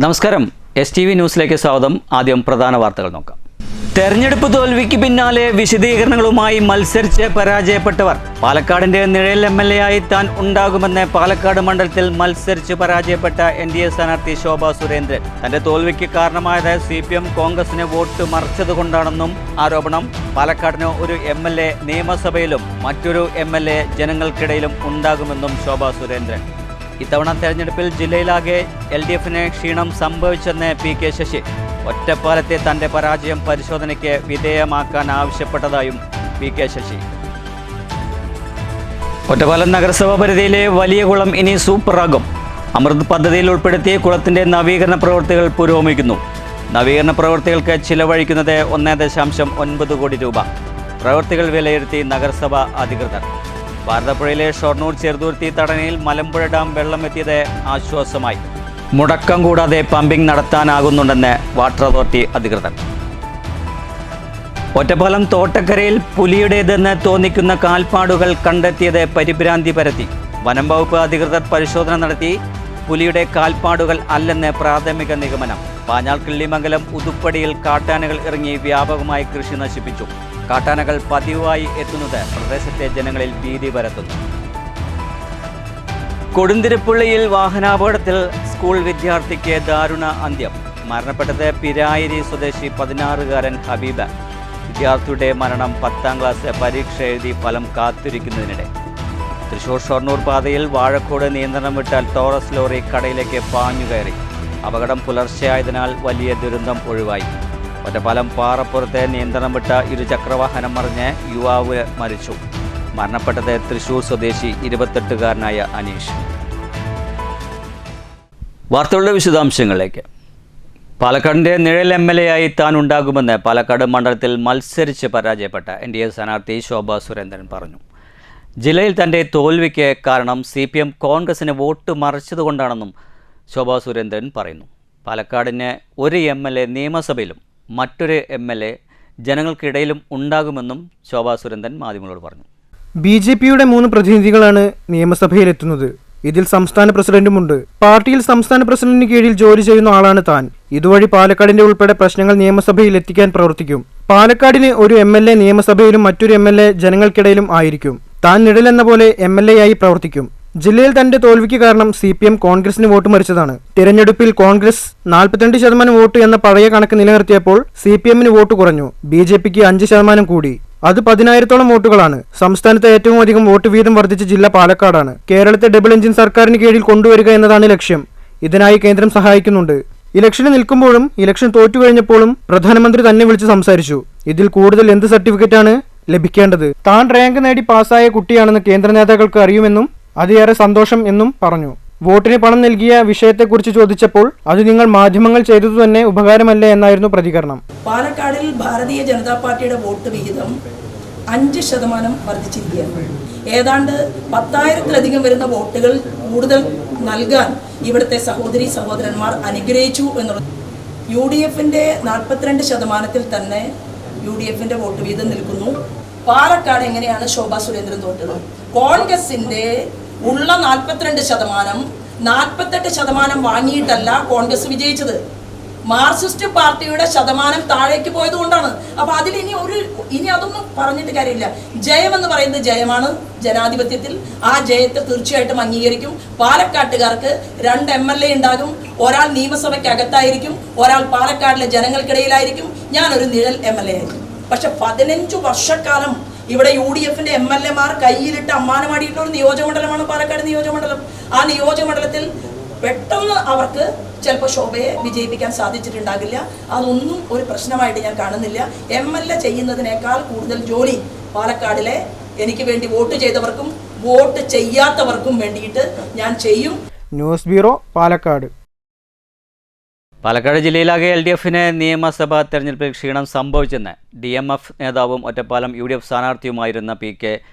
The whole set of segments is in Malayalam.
നമസ്കാരം, STV ന്യൂസിലേക്ക് സ്വാഗതം. ആദ്യം പ്രധാന വാർത്തകൾ നോക്കാം. തെരഞ്ഞെടുപ്പ് തോൽവിക്ക് പിന്നാലെ വിശദീകരണങ്ങളുമായി മത്സരിച്ച് പരാജയപ്പെട്ടവർ. പാലക്കാടിന്റെ നിഴൽ MLA ആയി താൻ ഉണ്ടാകുമെന്ന് പാലക്കാട് മണ്ഡലത്തിൽ മത്സരിച്ച് പരാജയപ്പെട്ട NDA സ്ഥാനാർത്ഥി ശോഭാ സുരേന്ദ്രൻ. തന്റെ തോൽവിക്ക് കാരണമായത് CPM കോൺഗ്രസിന് വോട്ട് മറിച്ചതുകൊണ്ടാണെന്നും ആരോപണം. പാലക്കാടിന് ഒരു MLA നിയമസഭയിലും മറ്റൊരു MLA ജനങ്ങൾക്കിടയിലും ഉണ്ടാകുമെന്നും ശോഭാ സുരേന്ദ്രൻ. ഇത്തവണ തെരഞ്ഞെടുപ്പിൽ ജില്ലയിലാകെ LDFന് ക്ഷീണം സംഭവിച്ചെന്ന് PK ശശി. ഒറ്റപ്പാലത്തെ തന്റെ പരാജയം പരിശോധനയ്ക്ക് വിധേയമാക്കാൻ ആവശ്യപ്പെട്ടതായും PK ശശി. ഒറ്റപ്പാലം നഗരസഭ പരിധിയിലെ വലിയ കുളം ഇനി സൂപ്പറാകും. അമൃത് പദ്ധതിയിൽ ഉൾപ്പെടുത്തിയ കുളത്തിന്റെ നവീകരണ പ്രവൃത്തികൾ പുരോഗമിക്കുന്നു. നവീകരണ പ്രവൃത്തികൾക്ക് ചിലവഴിക്കുന്നത് 1.9 കോടി രൂപ. പ്രവൃത്തികൾ വിലയിരുത്തി നഗരസഭ അധികൃതർ. ഭാരതപ്പുഴയിലെ ഷൊർണൂർ ചെറുതുരുത്തി തടനയിൽ മലമ്പുഴ ഡാം വെള്ളമെത്തിയത് ആശ്വാസമായി. മുടക്കം കൂടാതെ പമ്പിംഗ് നടത്താനാകുന്നുണ്ടെന്ന് വാട്ടർ അതോറിറ്റി അധികൃതർ. ഒറ്റപ്പാലം തോട്ടക്കരയിൽ പുലിയുടേതെന്ന് തോന്നിക്കുന്ന കാൽപ്പാടുകൾ കണ്ടെത്തിയത് പരിഭ്രാന്തി പരത്തി. വനം വകുപ്പ് അധികൃതർ പരിശോധന നടത്തി. പുലിയുടെ കാൽപ്പാടുകൾ അല്ലെന്ന് പ്രാഥമിക നിഗമനം. പാഞ്ഞാൾ കിള്ളിമംഗലം ഉതുപ്പടിയിൽ കാട്ടാനകൾ ഇറങ്ങി വ്യാപകമായി കൃഷി നശിപ്പിച്ചു. കാട്ടാനകൾ പതിവായി എത്തുന്നത് പ്രദേശത്തെ ജനങ്ങളിൽ ഭീതി പരത്തുന്നു. കൊടുന്തിരിപ്പുള്ളിയിൽ വാഹനാപകടത്തിൽ സ്കൂൾ വിദ്യാർത്ഥിക്ക് ദാരുണ അന്ത്യം. മരണപ്പെട്ടത് പിരായിരി സ്വദേശി 16-കാരൻ ഹബീബ്. വിദ്യാർത്ഥിയുടെ മരണം 10ാം ക്ലാസ് പരീക്ഷ എഴുതി ഫലം കാത്തിരിക്കുന്നതിനിടെ. തൃശൂർ ഷൊർണൂർ പാതയിൽ വാഴക്കോട് നിയന്ത്രണം വിട്ടാൽ ടോറസ് ലോറി കടയിലേക്ക് പാഞ്ഞുകയറി. അപകടം പുലർച്ചെയായതിനാൽ വലിയ ദുരന്തം ഒഴിവായി. ഒറ്റപ്പാലം പാറപ്പുറത്തെ നിയന്ത്രണം വിട്ട ഇരുചക്രവാഹനം മറിഞ്ഞ് യുവാവ് മരിച്ചു. മരണപ്പെട്ടത് തൃശൂർ സ്വദേശി 28-കാരനായ അനീഷ്. വാർത്തകളുടെ വിശദാംശങ്ങളിലേക്ക്. പാലക്കാടിന്റെ നിഴൽ MLA ആയി താൻ ഉണ്ടാകുമെന്ന് പാലക്കാട് മണ്ഡലത്തിൽ മത്സരിച്ച് പരാജയപ്പെട്ട NDA സ്ഥാനാർത്ഥി ശോഭാ സുരേന്ദ്രൻ പറഞ്ഞു. ജില്ലയിൽ തന്റെ തോൽവിക്ക് കാരണം CPM കോൺഗ്രസിന് വോട്ട് മറിച്ചതുകൊണ്ടാണെന്നും ശോഭാ സുരേന്ദ്രൻ പറയുന്നു. പാലക്കാടിന് ഒരു MLA നിയമസഭയിലും മറ്റൊരു MLA ജനങ്ങൾക്കിടയിലും ഉണ്ടാകുമെന്നും ശോഭാ സുരേന്ദ്രൻ മാധ്യമങ്ങളോട് പറഞ്ഞു. BJPയുടെ 3 പ്രതിനിധികളാണ് നിയമസഭയിലെത്തുന്നത്. ഇതിൽ സംസ്ഥാന പ്രസിഡന്റുമുണ്ട്. പാർട്ടിയിൽ സംസ്ഥാന പ്രസിഡന്റിന് കീഴിൽ ജോലി ചെയ്യുന്ന ആളാണ് താൻ. ഇതുവഴി പാലക്കാടിന്റെ ഉൾപ്പെടെ പ്രശ്നങ്ങൾ നിയമസഭയിൽ എത്തിക്കാൻ പ്രവർത്തിക്കും. പാലക്കാടിന് ഒരു MLA നിയമസഭയിലും മറ്റൊരു MLA ജനങ്ങൾക്കിടയിലും ആയിരിക്കും. താൻ നിഴലെന്ന പോലെ MLA ആയി പ്രവർത്തിക്കും. ജില്ലയിൽ തന്റെ തോൽവിക്ക് കാരണം CPM കോൺഗ്രസിന് വോട്ട് മറിച്ചതാണ്. തിരഞ്ഞെടുപ്പിൽ കോൺഗ്രസ് 42% വോട്ട് എന്ന പഴയ കണക്ക് നിലനിർത്തിയപ്പോൾ CPMന് വോട്ട് കുറഞ്ഞു. BJPക്ക് 5% കൂടി. അത് 10,000-ഓളം വോട്ടുകളാണ്. സംസ്ഥാനത്തെ ഏറ്റവും അധികം വോട്ട് വീതം വർദ്ധിച്ച ജില്ല പാലക്കാടാണ്. കേരളത്തെ ഡബിൾ എഞ്ചിൻ സർക്കാരിന് കീഴിൽ കൊണ്ടുവരിക എന്നതാണ് ലക്ഷ്യം. ഇതിനായി കേന്ദ്രം സഹായിക്കുന്നുണ്ട്. ഇലക്ഷന് നിൽക്കുമ്പോഴും ഇലക്ഷൻ തോറ്റുകഴിഞ്ഞപ്പോഴും പ്രധാനമന്ത്രി തന്നെ വിളിച്ച് സംസാരിച്ചു. ഇതിൽ കൂടുതൽ എന്ത് സർട്ടിഫിക്കറ്റാണ് ലഭിക്കേണ്ടത്? താൻ റാങ്ക് നേടി പാസ്സായ കുട്ടിയാണെന്ന് കേന്ദ്ര നേതാക്കൾക്ക് അറിയുമെന്നും അതേറെ സന്തോഷം എന്നും പറഞ്ഞു. വോട്ടിന് പണം നൽകിയ വിഷയത്തെക്കുറിച്ച് ചോദിച്ചപ്പോൾ അത് നിങ്ങൾ മാധ്യമങ്ങൾ ചെയ്തതു തന്നെ ഉപകാരമല്ലേ എന്നായിരുന്നു പ്രതികരണം. പാലക്കാടിൽ ഭാരതീയ ജനതാ പാർട്ടിയുടെ വോട്ട് വിഹിതം 5% വർദ്ധിച്ചിരിക്കുകയാണ്. ഏതാണ്ട് 10,000-ലധികം വരുന്ന വോട്ടുകൾ കൂടുതൽ നൽകാൻ ഇവിടുത്തെ സഹോദരി സഹോദരന്മാർ അനുഗ്രഹിച്ചു എന്നുള്ളത്. UDFന്റെ 42% തന്നെ UDFന്റെ വോട്ട് വീതം നിൽക്കുന്നു. പാലക്കാട് എങ്ങനെയാണ് ശോഭാ സുരേന്ദ്രൻ തോറ്റത്? കോൺഗ്രസിന്റെ ഉള്ള 42%, 48% വാങ്ങിയിട്ടല്ല കോൺഗ്രസ് വിജയിച്ചത്. മാർക്സിസ്റ്റ് പാർട്ടിയുടെ ശതമാനം താഴേക്ക് പോയത് കൊണ്ടാണ്. അപ്പൊ അതിൽ ഇനി അതൊന്നും പറഞ്ഞിട്ട് കാര്യമില്ല. ജയമെന്ന് പറയുന്നത് ജയമാണ് ജനാധിപത്യത്തിൽ. ആ ജയത്തെ തീർച്ചയായിട്ടും അംഗീകരിക്കും. പാലക്കാട്ടുകാർക്ക് 2 MLA ഉണ്ടാകും. ഒരാൾ നിയമസഭയ്ക്കകത്തായിരിക്കും, ഒരാൾ പാലക്കാടിലെ ജനങ്ങൾക്കിടയിലായിരിക്കും. ഞാനൊരു നിഴൽ MLA ആയിരിക്കും. പക്ഷെ 15 വർഷക്കാലം ഇവിടെ UDFന്റെ MLA മാർ കയ്യിലിട്ട് അമ്മാനമാടിയിട്ടുള്ള ഒരു നിയോജകമണ്ഡലമാണ് പാലക്കാട് നിയോജകമണ്ഡലം. ആ നിയോജകമണ്ഡലത്തിൽ പെട്ടെന്ന് അവർക്ക് ചിലപ്പോൾ ശോഭയെ വിജയിപ്പിക്കാൻ സാധിച്ചിട്ടുണ്ടാകില്ല. അതൊന്നും ഒരു പ്രശ്നമായിട്ട് ഞാൻ കാണുന്നില്ല. MLA ചെയ്യുന്നതിനേക്കാൾ കൂടുതൽ ജോലി പാലക്കാടിലെ എനിക്ക് വേണ്ടി വോട്ട് ചെയ്തവർക്കും വോട്ട് ചെയ്യാത്തവർക്കും വേണ്ടിയിട്ട് ഞാൻ ചെയ്യും. News bureau, Palakkad. പാലക്കാട് ജില്ലയിലാകെ LDFന് നിയമസഭാ തെരഞ്ഞെടുപ്പിൽ ക്ഷീണം സംഭവിച്ചെന്ന് DMF നേതാവും ഒറ്റപ്പാലം UDF സ്ഥാനാർത്ഥിയുമായിരുന്ന PK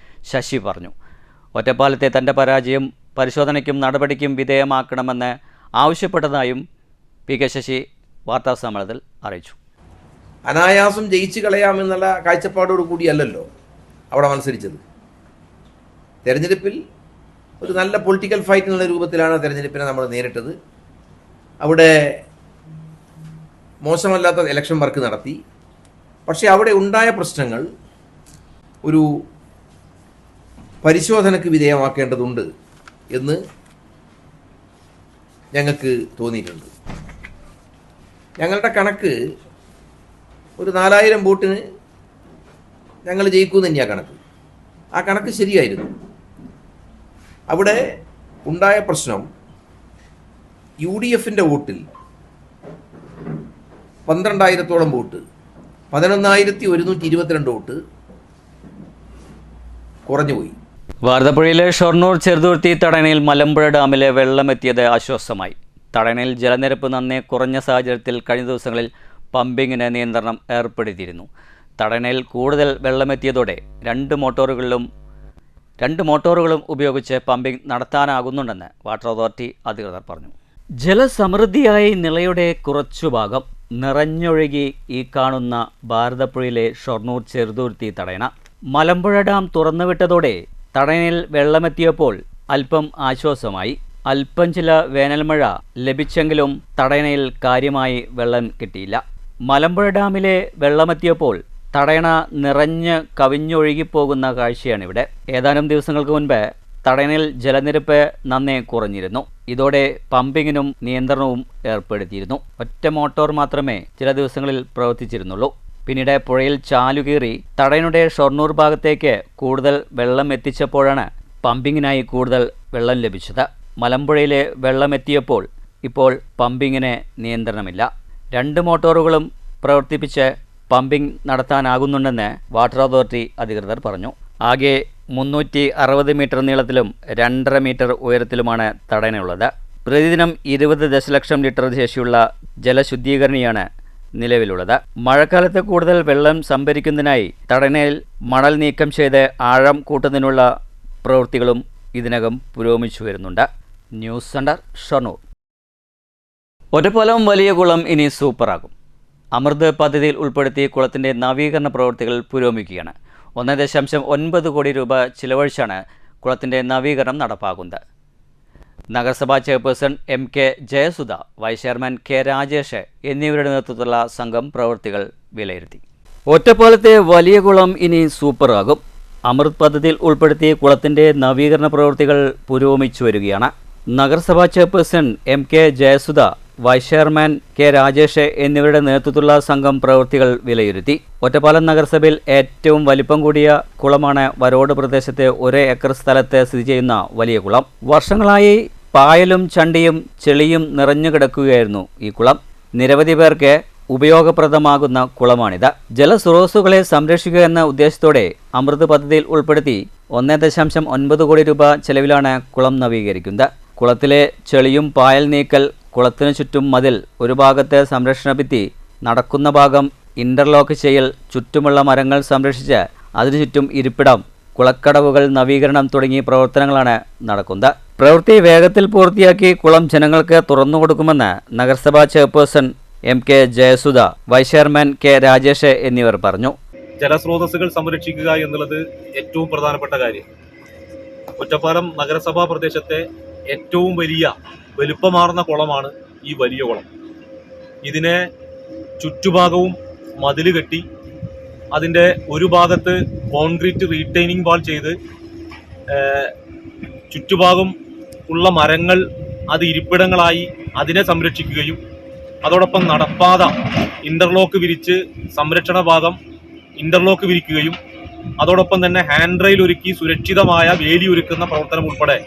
ശശി പറഞ്ഞു. ഒറ്റപ്പാലത്തെ തന്റെ പരാജയം പരിശോധനയ്ക്കും നടപടിക്കും വിധേയമാക്കണമെന്ന് ആവശ്യപ്പെട്ടതായും PK ശശി വാർത്താസമ്മേളനത്തിൽ അറിയിച്ചു. അനായാസം ജയിച്ചു കളയാമെന്നുള്ള കാഴ്ചപ്പാടോട് കൂടിയല്ലല്ലോ അവിടെ മത്സരിച്ചത്. തെരഞ്ഞെടുപ്പിൽ ഒരു നല്ല പൊളിറ്റിക്കൽ ഫൈറ്റ് എന്നുള്ള രൂപത്തിലാണ് തെരഞ്ഞെടുപ്പിനെ നമ്മൾ നേരിട്ടത്. അവിടെ മോശമല്ലാത്ത ഇലക്ഷൻ വർക്ക് നടത്തി. പക്ഷേ അവിടെ ഉണ്ടായ പ്രശ്നങ്ങൾ ഒരു പരിശോധനയ്ക്ക് വിധേയമാക്കേണ്ടതുണ്ട് എന്ന് ഞങ്ങൾക്ക് തോന്നിയിട്ടുണ്ട്. ഞങ്ങളുടെ കണക്ക് ഒരു 4000 വോട്ടിന് ഞങ്ങൾ ജയിക്കുമെന്ന് തന്നെയാണ് കണക്ക്. ആ കണക്ക് ശരിയായിരുന്നു. അവിടെ ഉണ്ടായ പ്രശ്നം UDF വോട്ടിൽ 12,000-ഓളം വോട്ട്, 11,122 വോട്ട് കുറഞ്ഞുപോയി. ഭാരതപ്പുഴയിലെ ഷൊർണൂർ ചെറുതുരുത്തി തടയണയിൽ മലമ്പുഴ ഡാമിലെ വെള്ളമെത്തിയത് ആശ്വാസമായി. തടയണയിൽ ജലനിരപ്പ് നന്നേ കുറഞ്ഞ സാഹചര്യത്തിൽ കഴിഞ്ഞ ദിവസങ്ങളിൽ പമ്പിങ്ങിന് നിയന്ത്രണം ഏർപ്പെടുത്തിയിരുന്നു. തടയണയിൽ കൂടുതൽ വെള്ളമെത്തിയതോടെ രണ്ട് മോട്ടോറുകളും ഉപയോഗിച്ച് പമ്പിംഗ് നടത്താനാകുന്നുണ്ടെന്ന് വാട്ടർ അതോറിറ്റി അധികൃതർ പറഞ്ഞു. ജലസമൃദ്ധിയായി നിളയുടെ കുറച്ചു ഭാഗം നിറഞ്ഞൊഴുകി ഈ കാണുന്ന ഭാരതപ്പുഴയിലെ ഷൊർണൂർ ചെറുതുരുത്തി തടയണ. മലമ്പുഴ ഡാം തുറന്നുവിട്ടതോടെ തടയണയിൽ വെള്ളമെത്തിയപ്പോൾ അല്പം ആശ്വാസമായി. അല്പം ചില വേനൽമഴ ലഭിച്ചെങ്കിലും തടയണയിൽ കാര്യമായി വെള്ളം കിട്ടിയില്ല. മലമ്പുഴ ഡാമിലെ വെള്ളമെത്തിയപ്പോൾ തടയണ നിറഞ്ഞ് കവിഞ്ഞൊഴുകിപ്പോകുന്ന കാഴ്ചയാണിവിടെ. ഏതാനും ദിവസങ്ങൾക്ക് മുൻപ് തടയണയിൽ ജലനിരപ്പ് നന്നേ കുറഞ്ഞിരുന്നു. ഇതോടെ പമ്പിങ്ങിനും നിയന്ത്രണവും ഏർപ്പെടുത്തിയിരുന്നു. ഒറ്റ മോട്ടോർ മാത്രമേ ചില ദിവസങ്ങളിൽ പ്രവർത്തിച്ചിരുന്നുള്ളൂ. പിന്നീട് പുഴയിൽ ചാലുകീറി തടയണയുടെ ഷൊർണൂർ ഭാഗത്തേക്ക് കൂടുതൽ വെള്ളം എത്തിച്ചപ്പോഴാണ് പമ്പിങ്ങിനായി കൂടുതൽ വെള്ളം ലഭിച്ചത്. മലമ്പുഴയിലെ വെള്ളമെത്തിയപ്പോൾ ഇപ്പോൾ പമ്പിങ്ങിന് നിയന്ത്രണമില്ല. രണ്ട് മോട്ടോറുകളും പ്രവർത്തിപ്പിച്ച് പമ്പിംഗ് നടത്താനാകുന്നുണ്ടെന്ന് വാട്ടർ അതോറിറ്റി അധികൃതർ പറഞ്ഞു. ആകെ 360 മീറ്റർ നീളത്തിലും 2.5 മീറ്റർ ഉയരത്തിലുമാണ് തടയണയുള്ളത്. പ്രതിദിനം 20 ദശലക്ഷം ലിറ്റർ ശേഷിയുള്ള ജലശുദ്ധീകരണിയാണ് നിലവിലുള്ളത്. മഴക്കാലത്ത് കൂടുതൽ വെള്ളം സംഭരിക്കുന്നതിനായി തടയണയിൽ മണൽ നീക്കം ചെയ്ത് ആഴം കൂട്ടുന്നതിനുള്ള പ്രവൃത്തികളും ഇതിനകം പുരോഗമിച്ചു വരുന്നുണ്ട്. News centre, Shoranur. ഒറ്റപ്പാലം വലിയ കുളം ഇനി സൂപ്പറാകും. അമൃത് പദ്ധതിയിൽ ഉൾപ്പെടുത്തി കുളത്തിൻ്റെ നവീകരണ പ്രവൃത്തികൾ പുരോഗമിക്കുകയാണ്. 1.9 കോടി രൂപ ചിലവഴിച്ചാണ് കുളത്തിൻ്റെ നവീകരണം നടപ്പാക്കുന്നത്. നഗരസഭാ chairperson MK Jayasudha, vice chairman K Rajesh എന്നിവരുടെ നേതൃത്വത്തിലുള്ള സംഘം പ്രവൃത്തികൾ വിലയിരുത്തി. ഒറ്റപ്പാലത്തെ വലിയ കുളം ഇനി സൂപ്പറാകും. അമൃത് പദ്ധതിയിൽ ഉൾപ്പെടുത്തി കുളത്തിൻ്റെ നവീകരണ പ്രവൃത്തികൾ പുരോഗമിച്ചു വരികയാണ്. നഗരസഭാ chairperson MK Jayasudha, vice chairman K Rajesh എന്നിവരുടെ നേതൃത്വത്തിലുള്ള സംഘം പ്രവൃത്തികൾ വിലയിരുത്തി. ഒറ്റപ്പാലം നഗരസഭയിൽ ഏറ്റവും വലിപ്പം കൂടിയ കുളമാണ് വരോട് പ്രദേശത്തെ 1 ഏക്കർ സ്ഥലത്ത് സ്ഥിതി ചെയ്യുന്ന വലിയ കുളം. വർഷങ്ങളായി പായലും ചണ്ടിയും ചെളിയും നിറഞ്ഞു കിടക്കുകയായിരുന്നു ഈ കുളം. നിരവധി പേർക്ക് ഉപയോഗപ്രദമാകുന്ന കുളമാണിത്. ജലസ്രോതസ്സുകളെ സംരക്ഷിക്കുക എന്ന ഉദ്ദേശത്തോടെ അമൃത് പദ്ധതിയിൽ ഉൾപ്പെടുത്തി 1.9 കോടി രൂപ ചെലവിലാണ് കുളം നവീകരിക്കുന്നത്. കുളത്തിലെ ചെളിയും പായൽ നീക്കൽ, കുളത്തിനു ചുറ്റും മതിൽ, ഒരു ഭാഗത്തെ സംരക്ഷണ ഭിത്തി, നടക്കുന്ന ഭാഗം ഇന്റർലോക്ക് ചെയ്യൽ, ചുറ്റുമുള്ള മരങ്ങൾ സംരക്ഷിച്ച് അതിനു ചുറ്റും ഇരിപ്പിടം, കുളക്കടവുകൾ നവീകരണം തുടങ്ങിയ പ്രവർത്തനങ്ങളാണ് നടക്കുന്നത്. പ്രവൃത്തി വേഗത്തിൽ പൂർത്തിയാക്കി കുളം ജനങ്ങൾക്ക് തുറന്നു കൊടുക്കുമെന്ന് നഗരസഭാ chairperson MK Jayasudha, vice chairman K Rajesh എന്നിവർ പറഞ്ഞു. ജലസ്രോതസ്സുകൾ സംരക്ഷിക്കുക എന്നുള്ളത് ഏറ്റവും പ്രധാനപ്പെട്ട കാര്യം. ഒറ്റപ്പാലം നഗരസഭാ പ്രദേശത്തെ ഏറ്റവും വലിയ വലുപ്പമാർന്ന കുളമാണ് ഈ വലിയ കുളം. ഇതിനെ ചുറ്റുഭാഗവും മതിൽ കെട്ടി അതിൻ്റെ ഒരു ഭാഗത്ത് കോൺക്രീറ്റ് റീറ്റൈനിങ് വാൾ ചെയ്ത് ചുറ്റുഭാഗം ഉള്ള മരങ്ങൾ അത് ഇരിപ്പിടങ്ങളായി അതിനെ സംരക്ഷിക്കുകയും അതോടൊപ്പം നടപ്പാത ഇന്റർലോക്ക് വിരിച്ച് സംരക്ഷണ ഭാഗം ഇന്റർലോക്ക് വിരിക്കുകയും അതോടൊപ്പം തന്നെ ഹാൻഡ് റെയിൽ ഒരുക്കി സുരക്ഷിതമായ വേലി ഒരുക്കുന്ന പ്രവർത്തനം ഉൾപ്പെടെ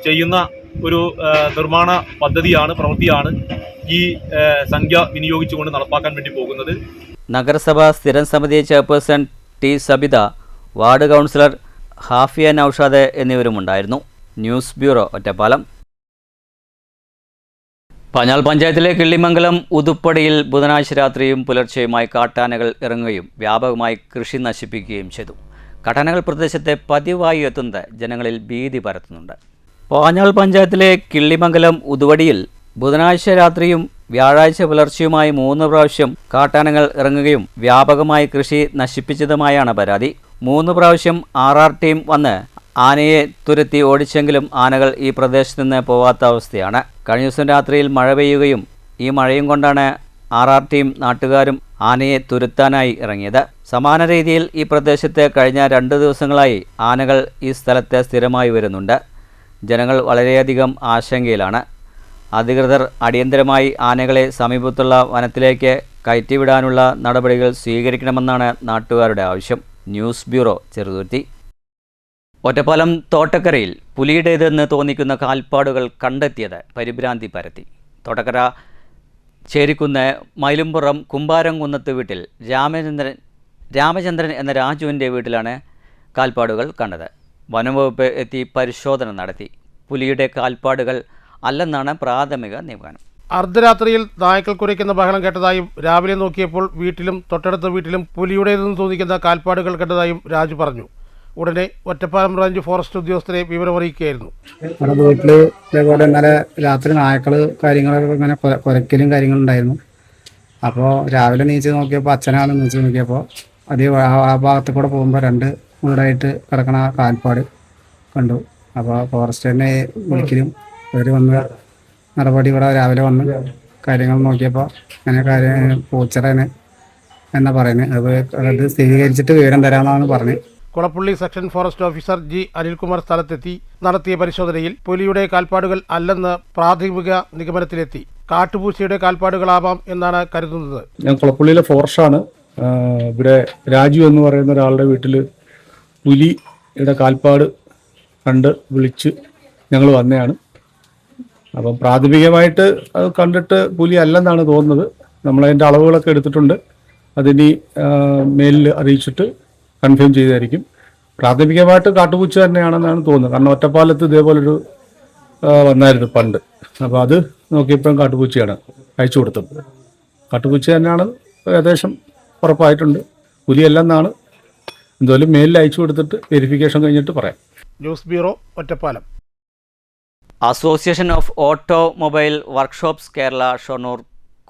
ചെയ്യുന്ന ഒരു നിർമ്മാണ പ്രവൃത്തിയാണ് ഈ സംഖ്യ വിനിയോഗിച്ചുകൊണ്ട് നടപ്പാക്കാൻ വേണ്ടി പോകുന്നത്. നഗരസഭാ സ്ഥിരം സമിതി chairperson T Sabitha, ward councillor Hafia Naushad എന്നിവരുമുണ്ടായിരുന്നു. News bureau, Ottapalam. പാഞ്ഞാൾ പഞ്ചായത്തിലെ കിള്ളിമംഗലം ഉതുപ്പടിയിൽ ബുധനാഴ്ച രാത്രിയും പുലർച്ചെയുമായി കാട്ടാനകൾ ഇറങ്ങുകയും വ്യാപകമായി കൃഷി നശിപ്പിക്കുകയും ചെയ്തു. കാട്ടാനകൾ പ്രദേശത്തെ പതിവായി എത്തുന്നത് ജനങ്ങളിൽ ഭീതി പരത്തുന്നുണ്ട്. പാഞ്ഞാൾ പഞ്ചായത്തിലെ കിള്ളിമംഗലം ഉതുവടിയിൽ ബുധനാഴ്ച രാത്രിയും വ്യാഴാഴ്ച പുലർച്ചെയുമായി 3 പ്രാവശ്യം കാട്ടാനകൾ ഇറങ്ങുകയും വ്യാപകമായി കൃഷി നശിപ്പിച്ചതുമായാണ് പരാതി. 3 പ്രാവശ്യം RR ടീം വന്ന് ആനയെ തുരത്തി ഓടിച്ചെങ്കിലും ആനകൾ ഈ പ്രദേശത്ത് നിന്ന് പോവാത്ത അവസ്ഥയാണ്. കഴിഞ്ഞ ദിവസം രാത്രിയിൽ മഴ പെയ്യുകയും ഈ മഴയും കൊണ്ടാണ് RR ടീം നാട്ടുകാരും ആനയെ തുരത്താനായി ഇറങ്ങിയത്. സമാന രീതിയിൽ ഈ പ്രദേശത്ത് കഴിഞ്ഞ 2 ദിവസങ്ങളായി ആനകൾ ഈ സ്ഥലത്ത് സ്ഥിരമായി വരുന്നുണ്ട്. ജനങ്ങൾ വളരെയധികം ആശങ്കയിലാണ്. അധികൃതർ അടിയന്തരമായി ആനകളെ സമീപത്തുള്ള വനത്തിലേക്ക് കയറ്റിവിടാനുള്ള നടപടികൾ സ്വീകരിക്കണമെന്നാണ് നാട്ടുകാരുടെ ആവശ്യം. News bureau, Cheruthuruthy. ഒറ്റപ്പാലം തോട്ടക്കരയിൽ പുലിയുടേതെന്ന് തോന്നിക്കുന്ന കാൽപ്പാടുകൾ കണ്ടെത്തിയത് പരിഭ്രാന്തി പരത്തി. തോട്ടക്കര ചേരിക്കുന്ന് മൈലുംപുറം കുമ്പാരംകുന്നത്ത് വീട്ടിൽ രാമചന്ദ്രൻ എന്ന രാജുവിൻ്റെ വീട്ടിലാണ് കാൽപ്പാടുകൾ കണ്ടത്. വനംവകുപ്പ് എത്തി പരിശോധന നടത്തി. പുലിയുടെ കാൽപ്പാടുകൾ അല്ലെന്നാണ് പ്രാഥമിക നിഗമനം. അർദ്ധരാത്രിയിൽ നായ്ക്കൾ കുരയ്ക്കുന്ന ബഹളം കേട്ടതായും രാവിലെ നോക്കിയപ്പോൾ വീട്ടിലും തൊട്ടടുത്ത വീട്ടിലും പുലിയുടേതെന്ന് തോന്നിക്കുന്ന കാൽപ്പാടുകൾ കണ്ടതായും രാജു പറഞ്ഞു. ഉടനെ ഒറ്റപ്പാലം റേഞ്ച് ഫോറസ്റ്റ് ഉദ്യോഗസ്ഥരെ വിവരമറിയിക്കുകയായിരുന്നു. നമ്മുടെ വീട്ടിൽ ഇതേപോലെ ഇന്നലെ രാത്രി നായ്ക്കൾ കാര്യങ്ങളൊക്കെ ഇങ്ങനെ കുരയ്ക്കലും കാര്യങ്ങളുണ്ടായിരുന്നു. അപ്പോൾ രാവിലെ നീച്ച് നോക്കിയപ്പോൾ അച്ഛനാണ് നീച്ച് നോക്കിയപ്പോൾ ആ ഭാഗത്ത് കൂടെ പോകുമ്പോൾ 2 വീടായിട്ട് കിടക്കണ കാൽപ്പാട് കണ്ടു. അപ്പോൾ ഫോറസ്റ്റിനെ വിളിക്കലും അവർ വന്ന് നടപടി ഇവിടെ രാവിലെ വന്ന് കാര്യങ്ങൾ നോക്കിയപ്പോൾ അങ്ങനെ പൂച്ചറേന് എന്നാ പറയുന്നത്. അത് സ്ഥിരീകരിച്ചിട്ട് വിവരം തരാമെന്നാണ് പറഞ്ഞത്. Kulappully section forest officer G Anilkumar സ്ഥലത്തെത്തി നടത്തിയ പരിശോധനയിൽ പുലിയുടെ കാൽപ്പാടുകൾ അല്ലെന്ന് പ്രാഥമിക നിഗമനത്തിലെത്തി. കാട്ടുപൂച്ചയുടെ കാൽപ്പാടുകളാവാം എന്നാണ് കരുതുന്നത്. ഞാൻ കുളപ്പുള്ളിയിലെ ഫോറസ്റ്റാണ്. ഇവിടെ രാജു എന്ന് പറയുന്ന ഒരാളുടെ വീട്ടിൽ പുലിയുടെ കാൽപ്പാട് കണ്ട് വിളിച്ച് ഞങ്ങൾ വന്നതാണ്. അപ്പം പ്രാഥമികമായിട്ട് അത് കണ്ടിട്ട് പുലി അല്ലെന്നാണ് തോന്നുന്നത്. നമ്മളതിൻ്റെ അളവുകളൊക്കെ എടുത്തിട്ടുണ്ട്. അതിനി മേലിൽ അറിയിച്ചിട്ട് കൺഫേം ചെയ്തായിരിക്കും. പ്രാഥമികമായിട്ട് കാട്ടുപൂച്ച തന്നെയാണെന്നാണ് തോന്നുന്നത്. കാരണം ഒറ്റപ്പാലത്ത് ഇതേപോലൊരു വന്നായിരുന്നു പണ്ട്. അപ്പോൾ അത് നോക്കിയപ്പോൾ കാട്ടുപൂച്ചയാണ് അയച്ചു കൊടുത്തത്. കാട്ടുപൂച്ച തന്നെയാണ് ഏകദേശം ഉറപ്പായിട്ടുണ്ട്. പുലിയല്ലെന്നാണ് എന്തായാലും മേലിൽ അയച്ചു കൊടുത്തിട്ട് വെരിഫിക്കേഷൻ കഴിഞ്ഞിട്ട് പറയാം. News bureau, Ottapalam. Association of automobile workshops Kerala Shoranur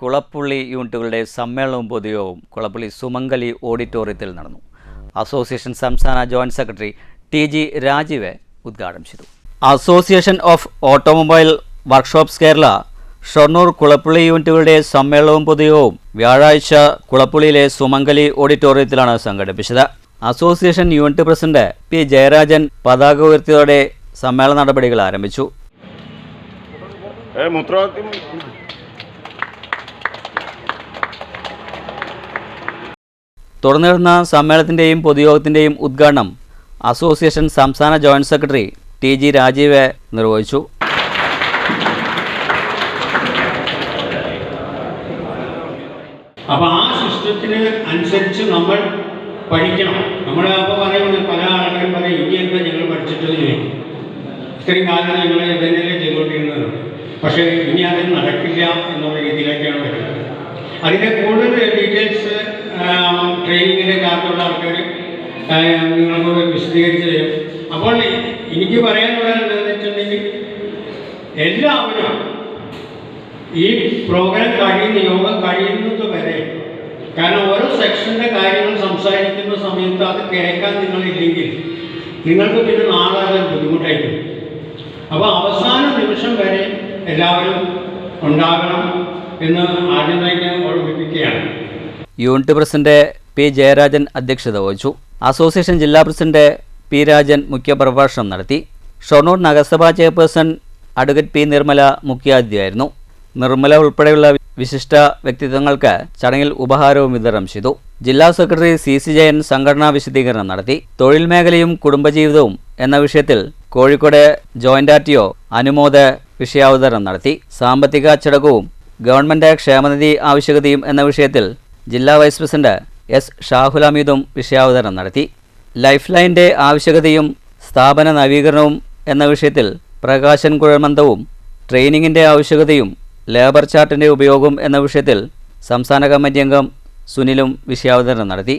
Kulappully യൂണിറ്റുകളുടെ സമ്മേളനവും പൊതുയോഗവും കുളപ്പുള്ളി സുമംഗലി ഓഡിറ്റോറിയത്തിൽ നടന്നു. അസോസിയേഷൻ സംസ്ഥാന ജോയിന്റ് സെക്രട്ടറി TG രാജീവ് ഉദ്ഘാടനം ചെയ്തു. Association of automobile workshops Kerala Shoranur Kulappully യൂണിറ്റുകളുടെ സമ്മേളനവും പൊതുയോഗവും വ്യാഴാഴ്ച കുളപ്പുള്ളിയിലെ സുമംഗലി ഓഡിറ്റോറിയത്തിലാണ് സംഘടിപ്പിച്ചത്. Association unit president P Jayarajan പതാക ഉയർത്തിയതോടെ സമ്മേളന നടപടികൾ ആരംഭിച്ചു. തുടർന്ന് നടന്ന സമ്മേളനത്തിൻ്റെയും പൊതുയോഗത്തിൻ്റെയും ഉദ്ഘാടനം അസോസിയേഷൻ സംസ്ഥാന ജോയിന്റ് സെക്രട്ടറി TG രാജീവ് നിർവഹിച്ചു. അപ്പോൾ ആ സിസ്റ്റത്തിന് അനുസരിച്ച് നമ്മൾ പഠിക്കണം. നമ്മൾ അപ്പോൾ പറയുന്നത് പല ആളുകളും പറയും ഇനിയൊക്കെ ഞങ്ങൾ പഠിച്ചിട്ടെന്ന് ചോദിക്കും. ഇത്രയും കാലം ഞങ്ങൾ ഇതന്നെയല്ലേ ചെയ്തുകൊണ്ടിരുന്നത്. പക്ഷേ ഇനി അത് നടക്കില്ല എന്നുള്ള രീതിയിലേക്കാണ് വരുന്നത്. അതിൻ്റെ കൂടുതൽ ഡീറ്റെയിൽസ് ട്രെയിനിങ്ങിൻ്റെ കാലത്തുള്ള ആൾക്കാർ നിങ്ങൾക്ക് വിശദീകരിച്ച് തരും. അപ്പോൾ എനിക്ക് പറയാനുള്ളത് എന്താണെന്ന് വെച്ചിട്ടുണ്ടെങ്കിൽ എല്ലാവരും ഈ പ്രോഗ്രാം യോഗം കഴിയുന്നത് വരെ, കാരണം ഓരോ സെക്ഷൻ്റെ കാര്യങ്ങൾ സംസാരിക്കുന്ന സമയത്ത് അത് കേൾക്കാൻ നിങ്ങളില്ലെങ്കിൽ നിങ്ങൾക്ക് പിന്നെ നാളെ അത് ബുദ്ധിമുട്ടായിരിക്കും. അപ്പോൾ അവസാന നിമിഷം വരെ എല്ലാവരും ഉണ്ടാകണം എന്ന് ആദ്യം തന്നെ ഓർമ്മിപ്പിക്കുകയാണ്. യൂണിറ്റ് പ്രസിഡന്റ് P ജയരാജൻ അധ്യക്ഷത വഹിച്ചു. അസോസിയേഷൻ ജില്ലാ പ്രസിഡന്റ് P രാജൻ മുഖ്യപ്രഭാഷണം നടത്തി. ഷൊർണൂർ നഗരസഭാ ചെയർപേഴ്സൺ അഡ്വക്കേറ്റ് P നിർമ്മല മുഖ്യാതിഥിയായിരുന്നു. നിർമ്മല ഉൾപ്പെടെയുള്ള വിശിഷ്ട വ്യക്തിത്വങ്ങൾക്ക് ചടങ്ങിൽ ഉപഹാരവും വിതരണം ചെയ്തു. ജില്ലാ സെക്രട്ടറി CC ജയൻ സംഘടനാ വിശദീകരണം നടത്തി. തൊഴിൽ മേഖലയും കുടുംബജീവിതവും എന്ന വിഷയത്തിൽ കോഴിക്കോട് ജോയിന്റ് RTO അനുമോദ് വിഷയാവതരണം നടത്തി. സാമ്പത്തിക അച്ചടക്കവും ഗവൺമെന്റ് ക്ഷേമനിധി ആവശ്യകതയും എന്ന വിഷയത്തിൽ ജില്ലാ വൈസ് പ്രസിഡന്റ് S ഷാഹുൽ ഹമീദും വിഷയാവതരണം നടത്തി. ലൈഫ് ലൈൻ്റെ ആവശ്യകതയും സ്ഥാപന നവീകരണവും എന്ന വിഷയത്തിൽ പ്രകാശൻ കുഴമന്തവും ട്രെയിനിങ്ങിൻ്റെ ആവശ്യകതയും ലേബർ ചാർട്ടിൻ്റെ ഉപയോഗം എന്ന വിഷയത്തിൽ സംസ്ഥാന കമ്മിറ്റി അംഗം സുനിലും വിഷയാവതരണം നടത്തി.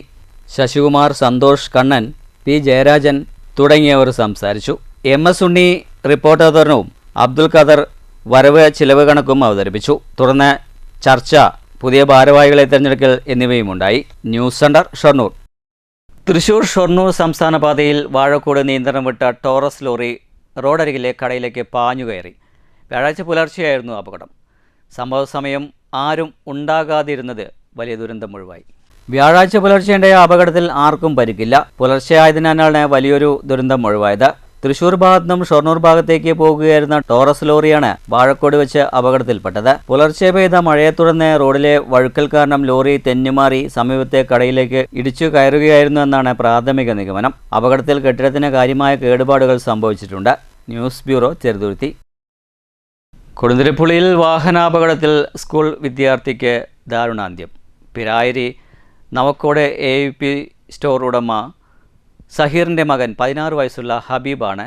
ശശികുമാർ, സന്തോഷ്, കണ്ണൻ, P ജയരാജൻ തുടങ്ങിയവർ സംസാരിച്ചു. MS ഉണ്ണി റിപ്പോർട്ട് അവതരണവും അബ്ദുൽ ഖദർ വരവ് ചിലവ് കണക്കും അവതരിപ്പിച്ചു. തുടർന്ന് ചർച്ച, പുതിയ ഭാരവാഹികളെ തിരഞ്ഞെടുക്കൽ എന്നിവയും ഉണ്ടായി. News centre, Shoranur. തൃശൂർ ഷൊർണൂർ സംസ്ഥാന പാതയിൽ വാഴക്കോട് നിയന്ത്രണം വിട്ട ടോറസ് ലോറി റോഡരികിലെ കടയിലേക്ക് പാഞ്ഞുകയറി. വ്യാഴാഴ്ച പുലർച്ചെയായിരുന്നു അപകടം. സംഭവ സമയം ആരും ഉണ്ടാകാതിരുന്നത് വലിയ ദുരന്തം ഒഴിവായി. വ്യാഴാഴ്ച പുലർച്ചെയുണ്ടായ അപകടത്തിൽ ആർക്കും പരിക്കില്ല. പുലർച്ചെ ആയതിനാലാണ് വലിയൊരു ദുരന്തം ഒഴിവായത്. തൃശൂർ ഭാഗത്തു നിന്നും ഷൊർണൂർ ഭാഗത്തേക്ക് പോകുകയായിരുന്ന ടോറസ് ലോറിയാണ് വാഴക്കോട് വെച്ച് അപകടത്തിൽപ്പെട്ടത്. പുലർച്ചെ പെയ്ത മഴയെ തുടർന്ന് റോഡിലെ വഴുക്കൽ കാരണം ലോറി തെന്നിമാറി സമീപത്തെ കടയിലേക്ക് ഇടിച്ചു കയറുകയായിരുന്നു എന്നാണ് പ്രാഥമിക നിഗമനം. അപകടത്തിൽ കെട്ടിടത്തിന് കാര്യമായ കേടുപാടുകൾ സംഭവിച്ചിട്ടുണ്ട്. News bureau, Cheruthuruthy. കൊടുന്തിരിപ്പുള്ളിയിൽ വാഹനാപകടത്തിൽ സ്കൂൾ വിദ്യാർത്ഥിക്ക് ദാരുണാന്ത്യം. പിരായിരി നവക്കോട് AUP സ്റ്റോർ ഉടമ സഹീറിൻ്റെ മകൻ 16 വയസ്സുള്ള ഹബീബാണ്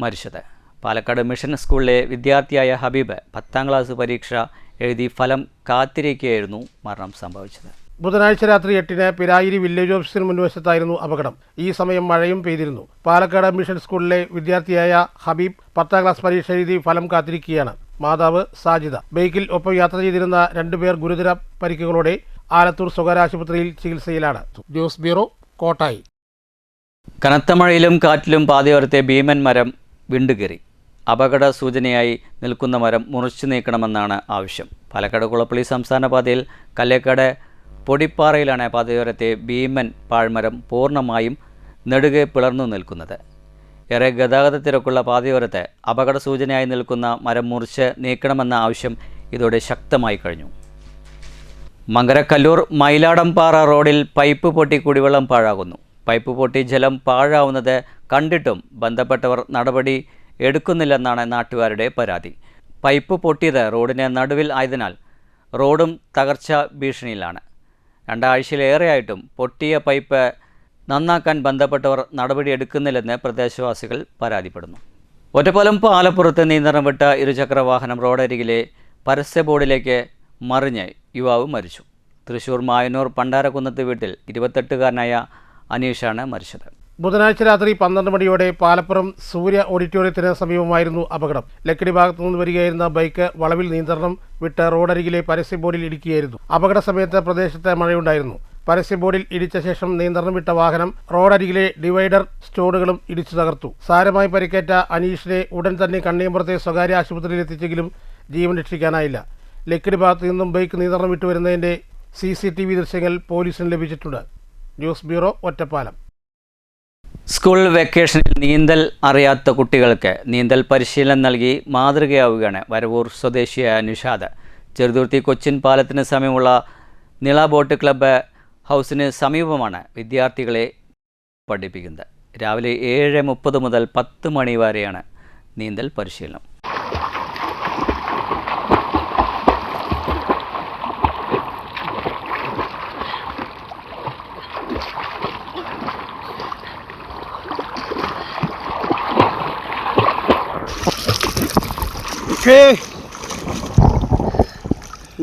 മരിച്ചത്. പാലക്കാട് മിഷൻ സ്കൂളിലെ വിദ്യാർത്ഥിയായ ഹബീബ് 10ാം ക്ലാസ് പരീക്ഷ എഴുതി ഫലം കാത്തിരിക്കുകയായിരുന്നു മരണം സംഭവിച്ചത്. ബുധനാഴ്ച രാത്രി 8-ന് പിരായിരി വില്ലേജ് ഓഫീസിന് മുൻവശത്തായിരുന്നു അപകടം. ഈ സമയം മഴയും പെയ്തിരുന്നു. പാലക്കാട് മിഷൻ സ്കൂളിലെ വിദ്യാർത്ഥിയായ ഹബീബ് 10ാം ക്ലാസ് പരീക്ഷ എഴുതി ഫലം കാത്തിരിക്കുകയാണ്. മാതാവ് സാജിദ. ബൈക്കിൽ ഒപ്പം യാത്ര ചെയ്തിരുന്ന 2 പേർ ഗുരുതര പരിക്കുകളോടെ ആലത്തൂർ സ്വകാര്യ ആശുപത്രിയിൽ ചികിത്സയിലാണ്. News bureau, Kottayi. കനത്ത മഴയിലും കാറ്റിലും പാതയോരത്തെ ഭീമൻ മരം വിണ്ടുകീറി. അപകട സൂചനയായി നിൽക്കുന്ന മരം മുറിച്ചു നീക്കണമെന്നാണ് ആവശ്യം. പാലക്കാട് കുളപ്പള്ളി സംസ്ഥാന പാതയിൽ കല്ലേക്കാട് പൊടിപ്പാറയിലാണ് പാതയോരത്തെ ഭീമൻ പാഴ്മരം പൂർണ്ണമായും നെടുകെ പിളർന്നു നിൽക്കുന്നത്. ഏറെ ഗതാഗത തിരക്കുള്ള പാതയോരത്ത് അപകട സൂചനയായി നിൽക്കുന്ന മരം മുറിച്ച് നീക്കണമെന്ന ആവശ്യം ഇതോടെ ശക്തമായി കഴിഞ്ഞു. മങ്കരക്കല്ലൂർ മയിലാടംപാറ റോഡിൽ പൈപ്പ് പൊട്ടി കുടിവെള്ളം പാഴാകുന്നു. പൈപ്പ് പൊട്ടി ജലം പാഴാവുന്നത് കണ്ടിട്ടും ബന്ധപ്പെട്ടവർ നടപടി എടുക്കുന്നില്ലെന്നാണ് നാട്ടുകാരുടെ പരാതി. പൈപ്പ് പൊട്ടിയത് റോഡിന് നടുവിൽ ആയതിനാൽ റോഡും തകർച്ച ഭീഷണിയിലാണ്. 2 ആഴ്ചയിലേറെയായിട്ടും പൊട്ടിയ പൈപ്പ് നന്നാക്കാൻ ബന്ധപ്പെട്ടവർ നടപടിയെടുക്കുന്നില്ലെന്ന് പ്രദേശവാസികൾ പരാതിപ്പെടുന്നു. ഒറ്റപ്പാലം പാലപ്പുറത്ത് നിയന്ത്രണം വിട്ട ഇരുചക്ര വാഹനം റോഡരികിലെ പരസ്യ ബോർഡിലേക്ക് മറിഞ്ഞ് യുവാവ് മരിച്ചു. തൃശൂർ മായന്നൂർ പണ്ടാരക്കുന്നത്ത് വീട്ടിൽ 28-കാരനായ അനീഷാണ് മരിച്ചത്. ബുധനാഴ്ച രാത്രി 12 മണിയോടെ പാലപ്പുറം സൂര്യ ഓഡിറ്റോറിയത്തിന് സമീപമായിരുന്നു അപകടം. ലക്കിടി ഭാഗത്തു നിന്ന് വരികയായിരുന്ന ബൈക്ക് വളവിൽ നിയന്ത്രണം വിട്ട് റോഡരികിലെ പരസ്യ ബോർഡിൽ ഇടിക്കുകയായിരുന്നു. അപകട സമയത്ത് പ്രദേശത്ത് മഴയുണ്ടായിരുന്നു. പരസ്യ ബോർഡിൽ ഇടിച്ച ശേഷം നിയന്ത്രണം വിട്ട വാഹനം റോഡരികിലെ ഡിവൈഡർ സ്റ്റോണുകളും ഇടിച്ചു തകർത്തു. സാരമായി പരിക്കേറ്റ അനീഷിനെ ഉടൻ തന്നെ കണ്ണിയമ്പുറത്തെ സ്വകാര്യ ആശുപത്രിയിൽ എത്തിച്ചെങ്കിലും ജീവൻ രക്ഷിക്കാനായില്ല. ലക്കിടി ഭാഗത്തു നിന്നും ബൈക്ക് നിയന്ത്രണം വിട്ടുവരുന്നതിൻ്റെ CCTV ദൃശ്യങ്ങൾ പോലീസിന് ലഭിച്ചിട്ടുണ്ട്. News bureau, Ottapalam. സ്കൂൾ വെക്കേഷനിൽ നീന്തൽ അറിയാത്ത കുട്ടികൾക്ക് നീന്തൽ പരിശീലനം നൽകി മാതൃകയാവുകയാണ് വരവൂർ സ്വദേശിയായ നിഷാദ്. ചെറുതുരുത്തി കൊച്ചിൻ പാലത്തിന് സമീപമുള്ള നിള ബോട്ട് ക്ലബ്ബ് ഹൗസിന് സമീപമാണ് വിദ്യാർത്ഥികളെ പഠിപ്പിക്കുന്നത്. രാവിലെ 7:30 മുതൽ 10 മണി വരെയാണ് നീന്തൽ പരിശീലനം.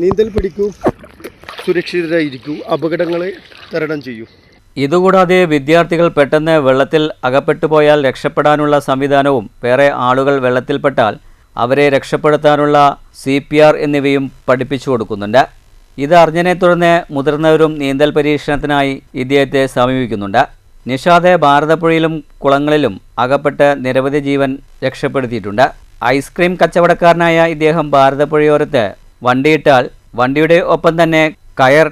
നീന്തൽ പഠിക്കൂ, സുരക്ഷിതരായിരിക്കൂ, അപകടങ്ങളെ തരണം ചെയ്യൂ. ഇതുകൂടാതെ വിദ്യാർത്ഥികൾ പെട്ടെന്ന് വെള്ളത്തിൽ അകപ്പെട്ടു പോയാൽ രക്ഷപ്പെടാനുള്ള സംവിധാനവും വേറെ ആളുകൾ വെള്ളത്തിൽപ്പെട്ടാൽ അവരെ രക്ഷപ്പെടുത്താനുള്ള CPR എന്നിവയും പഠിപ്പിച്ചു കൊടുക്കുന്നുണ്ട്. ഇത് അറിഞ്ഞതിനെ തുടർന്ന് മുതിർന്നവരും നീന്തൽ പരീക്ഷണത്തിനായി ഇദ്ദേഹത്തെ സമീപിക്കുന്നുണ്ട്. നിഷാദ് ഭാരതപ്പുഴയിലും കുളങ്ങളിലും അകപ്പെട്ട് നിരവധി ജീവൻ രക്ഷപ്പെടുത്തിയിട്ടുണ്ട്. ഐസ്ക്രീം കച്ചവടക്കാരനായ ഇദ്ദേഹം ഭാരതപ്പുഴയോരത്ത് വണ്ടിയിട്ടാൽ വണ്ടിയുടെ ഒപ്പം തന്നെ ടയർ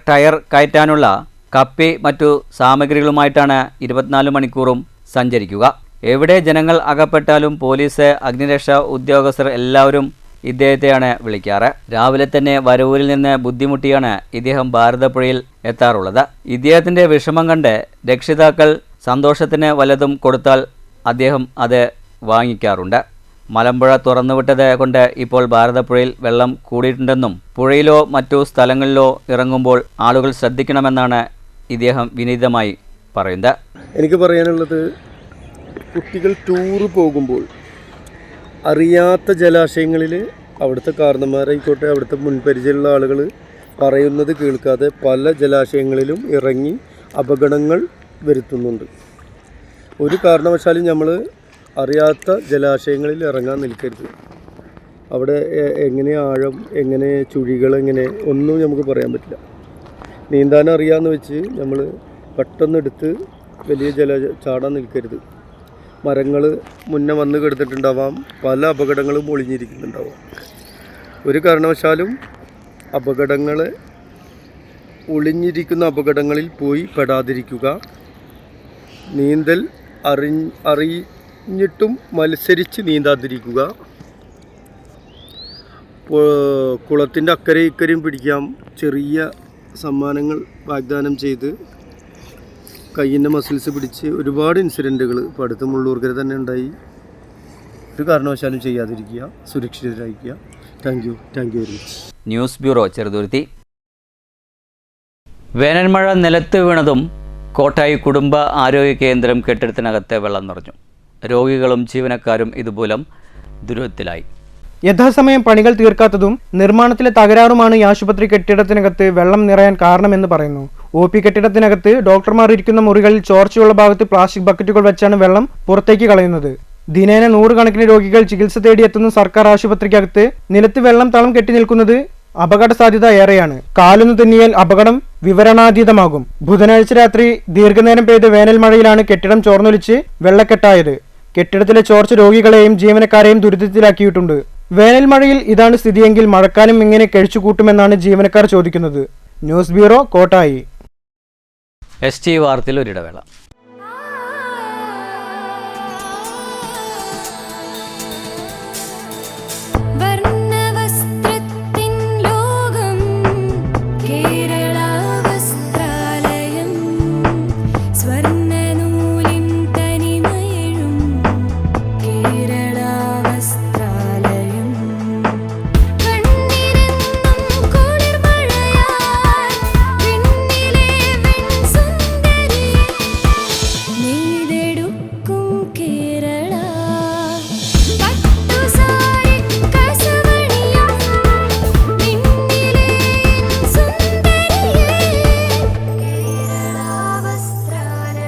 കയറ്റാനുള്ള കപ്പി മറ്റു സാമഗ്രികളുമായിട്ടാണ് 24 മണിക്കൂറും സഞ്ചരിക്കുക. എവിടെ ജനങ്ങൾ അകപ്പെട്ടാലും പോലീസ്, അഗ്നിരക്ഷാ ഉദ്യോഗസ്ഥർ എല്ലാവരും ഇദ്ദേഹത്തെയാണ് വിളിക്കാറ്. രാവിലെ തന്നെ വരവൂരിൽ നിന്ന് ബുദ്ധിമുട്ടിയാണ് ഇദ്ദേഹം ഭാരതപ്പുഴയിൽ എത്താറുള്ളത്. ഇദ്ദേഹത്തിൻ്റെ വിഷമം കണ്ട് രക്ഷിതാക്കൾ സന്തോഷത്തിന് വല്ലതും കൊടുത്താൽ അദ്ദേഹം അത് വാങ്ങിക്കാറുണ്ട്. മലമ്പുഴ തുറന്നുവിട്ടത് കൊണ്ട് ഇപ്പോൾ ഭാരതപ്പുഴയിൽ വെള്ളം കൂടിയിട്ടുണ്ടെന്നും പുഴയിലോ മറ്റു സ്ഥലങ്ങളിലോ ഇറങ്ങുമ്പോൾ ആളുകൾ ശ്രദ്ധിക്കണമെന്നാണ് ഇദ്ദേഹം വിനീതമായി പറയുന്നത്. എനിക്ക് പറയാനുള്ളത്, കുട്ടികൾ ടൂറ് പോകുമ്പോൾ അറിയാത്ത ജലാശയങ്ങളിൽ അവിടുത്തെ കാരണന്മാരായിക്കോട്ടെ, അവിടുത്തെ മുൻപരിചയമുള്ള ആളുകൾ പറയുന്നത് കേൾക്കാതെ പല ജലാശയങ്ങളിലും ഇറങ്ങി അപകടങ്ങൾ വരുത്തുന്നുണ്ട്. ഒരു കാരണവശാലും നമ്മൾ അറിയാത്ത ജലാശയങ്ങളിൽ ഇറങ്ങാൻ നിൽക്കരുത്. അവിടെ എങ്ങനെ ആഴം, എങ്ങനെ ചുഴികൾ, എങ്ങനെ ഒന്നും നമുക്ക് പറയാൻ പറ്റില്ല. നീന്താൻ അറിയാമെന്ന് വെച്ച് നമ്മൾ പെട്ടെന്നെടുത്ത് വലിയ ചാടാൻ നിൽക്കരുത്. മരങ്ങൾ മുന്നേ വന്ന് കിടന്നിട്ടുണ്ടാവാം, പല അപകടങ്ങളും ഒളിഞ്ഞിരിക്കുന്നുണ്ടാവാം. ഒരു കാരണവശാലും ഒളിഞ്ഞിരിക്കുന്ന അപകടങ്ങളിൽ പോയി പെടാതിരിക്കുക. നീന്തൽ അറിഞ്ഞിട്ടും മത്സരിച്ച് നീന്താതിരിക്കുക. കുളത്തിൻ്റെ അക്കരെ ഇക്കരയും പിടിക്കാം. ചെറിയ സമ്മാനങ്ങൾ വാഗ്ദാനം ചെയ്ത് കയ്യിൻ്റെ മസിൽസ് പിടിച്ച് ഒരുപാട് ഇൻസിഡൻറ്റുകൾ ഇപ്പോൾ അടുത്ത് മുള്ളൂർക്കര തന്നെ ഉണ്ടായി. ഒരു കാരണവശാലും ചെയ്യാതിരിക്കുക, സുരക്ഷിതരായിരിക്കുക. Thank you very much. News bureau, Cheruthuruthy. വേനൽമഴ നിലത്ത് വീണതും കോട്ടായി കുടുംബ ആരോഗ്യ കേന്ദ്രം കെട്ടിടത്തിനകത്തെ വെള്ളം നിറഞ്ഞു. രോഗികളും ജീവനക്കാരും ഇതുമൂലം ദുരിതത്തിലായി. യഥാസമയം പണികൾ തീർക്കാത്തതും നിർമ്മാണത്തിലെ തകരാറുമാണ് ഈ ആശുപത്രി കെട്ടിടത്തിനകത്ത് വെള്ളം നിറയാൻ കാരണമെന്ന് പറയുന്നു. OP കെട്ടിടത്തിനകത്ത് ഡോക്ടർമാർ ഇരിക്കുന്ന മുറികളിൽ ചോർച്ചയുള്ള ഭാഗത്ത് പ്ലാസ്റ്റിക് ബക്കറ്റുകൾ വെച്ചാണ് വെള്ളം പുറത്തേക്ക് കളയുന്നത്. ദിനേന 100 കണക്കിന് രോഗികൾ ചികിത്സ തേടിയെത്തുന്ന സർക്കാർ ആശുപത്രിക്കകത്ത് നിലത്ത് വെള്ളം തളം കെട്ടി നിൽക്കുന്നത് അപകട സാധ്യത ഏറെയാണ്. കാലൊന്നു തെന്നിയാൽ അപകടം വിവരണാതീതമാകും. ബുധനാഴ്ച രാത്രി ദീർഘനേരം പെയ്ത വേനൽ മഴയിലാണ് കെട്ടിടം ചോർന്നൊലിച്ച് വെള്ളക്കെട്ടായത്. കെട്ടിടത്തിലെ ചോർച്ച രോഗികളെയും ജീവനക്കാരെയും ദുരിതത്തിലാക്കിയിട്ടുണ്ട്. വേനൽ മഴയിൽ ഇതാണ് സ്ഥിതിയെങ്കിൽ മഴക്കാലം എങ്ങനെ കഴിച്ചുകൂട്ടുമെന്നാണ് ജീവനക്കാർ ചോദിക്കുന്നത്. News bureau, Kottayi. ST വാർത്തയിൽ ഒരിടവേള.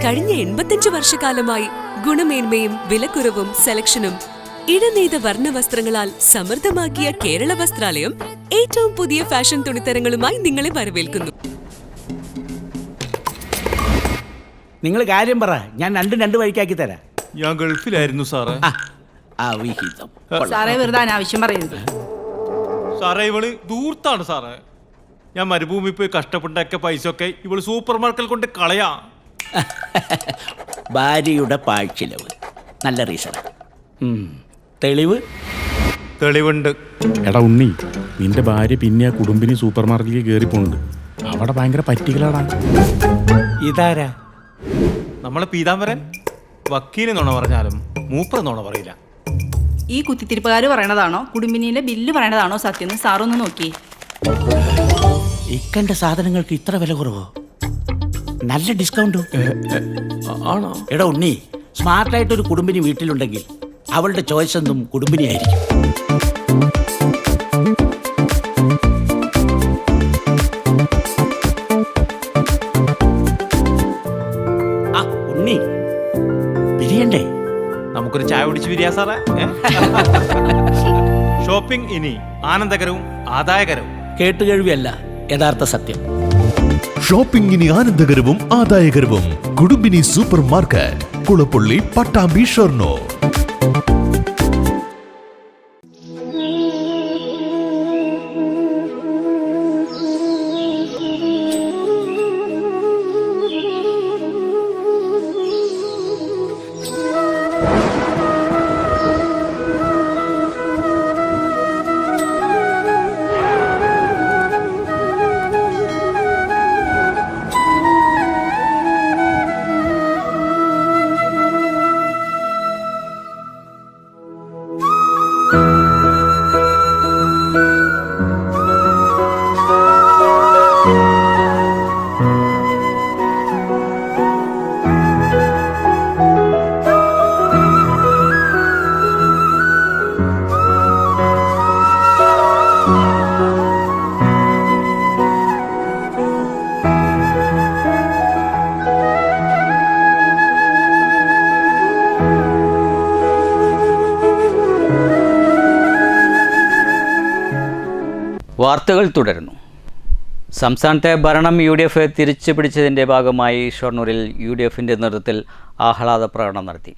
കഴിഞ്ഞ 85 വർഷക്കാലമായി ഗുണമേന്മയും വിലക്കുറവും സെലക്ഷനും ഇടനെയ്ത വർണ്ണവസ്ത്രങ്ങളാൽ സമൃദ്ധമാക്കിയ കേരള വസ്ത്രാലയം ഏറ്റവും പുതിയ ഫാഷൻ തുണിത്തരങ്ങളുമായി നിങ്ങളെ വരവേൽക്കുന്നു. നിങ്ങൾ കാര്യം പറ, ഞാൻ രണ്ട് വഴിക്കാക്കി തരാം. ഞാൻ ഗൾഫിലായിരുന്നു സാറേ. സാറേ വെറുതെ അനാവശ്യം പറയുന്നത്. സാറേ ഇവള് ദൂർത്താണ് സാറേ. ഞാൻ മരുഭൂമി പോയി കഷ്ടപ്പെട്ടാക്കിയ പൈസ ഒക്കെ ഇവള് സൂപ്പർ മാർക്കറ്റിൽ കൊണ്ട് കളയാ. ഭാര്യയുടെ പാഴ്ചിലവ് നല്ല റീസൺ. തെളിവുണ്ട്. എടാ ഉണ്ണി, നിന്റെ ഭാര്യ പിന്നെ ആ കുടുംബിനി സൂപ്പർ മാർക്കറ്റിൽ കയറി പോകുന്നുണ്ട്. അവിടെ ഭയങ്കര പറ്റികളാടാ. ഇതാരാ? നമ്മളെ പീതാംബരൻ. വക്കീല് നുണ പറഞ്ഞാലും മൂപ്പർ നുണ പറയില്ല. ഈ കുത്തിത്തിരിപ്പുകാർ പറയണതാണോ കുടുംബിനിയിലെ ബില്ല് പറയണതാണോ സത്യം? സാറൊന്ന് നോക്കി. ഇക്കണ്ട സാധനങ്ങൾക്ക് ഇത്ര വില കുറവോ? നല്ല ഡിസ്കൗണ്ട് ആണോ? എടാ ഉണ്ണി, സ്മാർട്ടായിട്ടൊരു കുടുംബിനി വീട്ടിലുണ്ടെങ്കിൽ അവളുടെ ചോയ്സ് എന്തും കുടുംബിനിയായിരിക്കും. ഉണ്ണി പിരിയണ്ടേ? നമുക്കൊരു ചായ കുടിച്ച് പിരിയാ സാറേ. ഷോപ്പിംഗ് ഇനി ആനന്ദകരവും ആദായകരവും. കേട്ടുകേഴ്വിയല്ല, യഥാർത്ഥ സത്യം. ഷോപ്പിംഗ് ഇനി ആനന്ദകരവും ആദായകരവും. കുടുംബിനി സൂപ്പർ മാർക്കറ്റ്, കുളപ്പള്ളി, പട്ടാമ്പി, ഷൊർണൂർ. വാർത്തകൾ തുടരുന്നു. സംസ്ഥാനത്തെ ഭരണം UDF തിരിച്ചു പിടിച്ചതിൻ്റെ ഭാഗമായി ഷൊർണൂരിൽ UDFിൻ്റെ നേതൃത്വത്തിൽ ആഹ്ലാദ പ്രകടനം നടത്തി.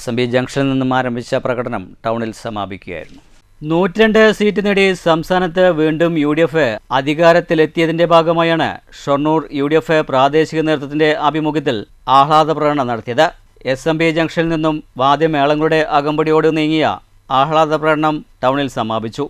SMB ജംഗ്ഷനിൽ നിന്നും ആരംഭിച്ച പ്രകടനം ടൗണിൽ സമാപിക്കുകയായിരുന്നു. 102 സീറ്റ് നേടി സംസ്ഥാനത്ത് വീണ്ടും UDF അധികാരത്തിലെത്തിയതിന്റെ ഭാഗമായാണ് ഷൊർണൂർ UDF പ്രാദേശിക നേതൃത്വത്തിന്റെ ആഭിമുഖ്യത്തിൽ ആഹ്ലാദ പ്രകടനം നടത്തിയത്. SMB ജംഗ്ഷനിൽ നിന്നും വാദ്യമേളങ്ങളുടെ അകമ്പടിയോട് നീങ്ങിയ ആഹ്ലാദ പ്രകടനം ടൗണിൽ സമാപിച്ചു.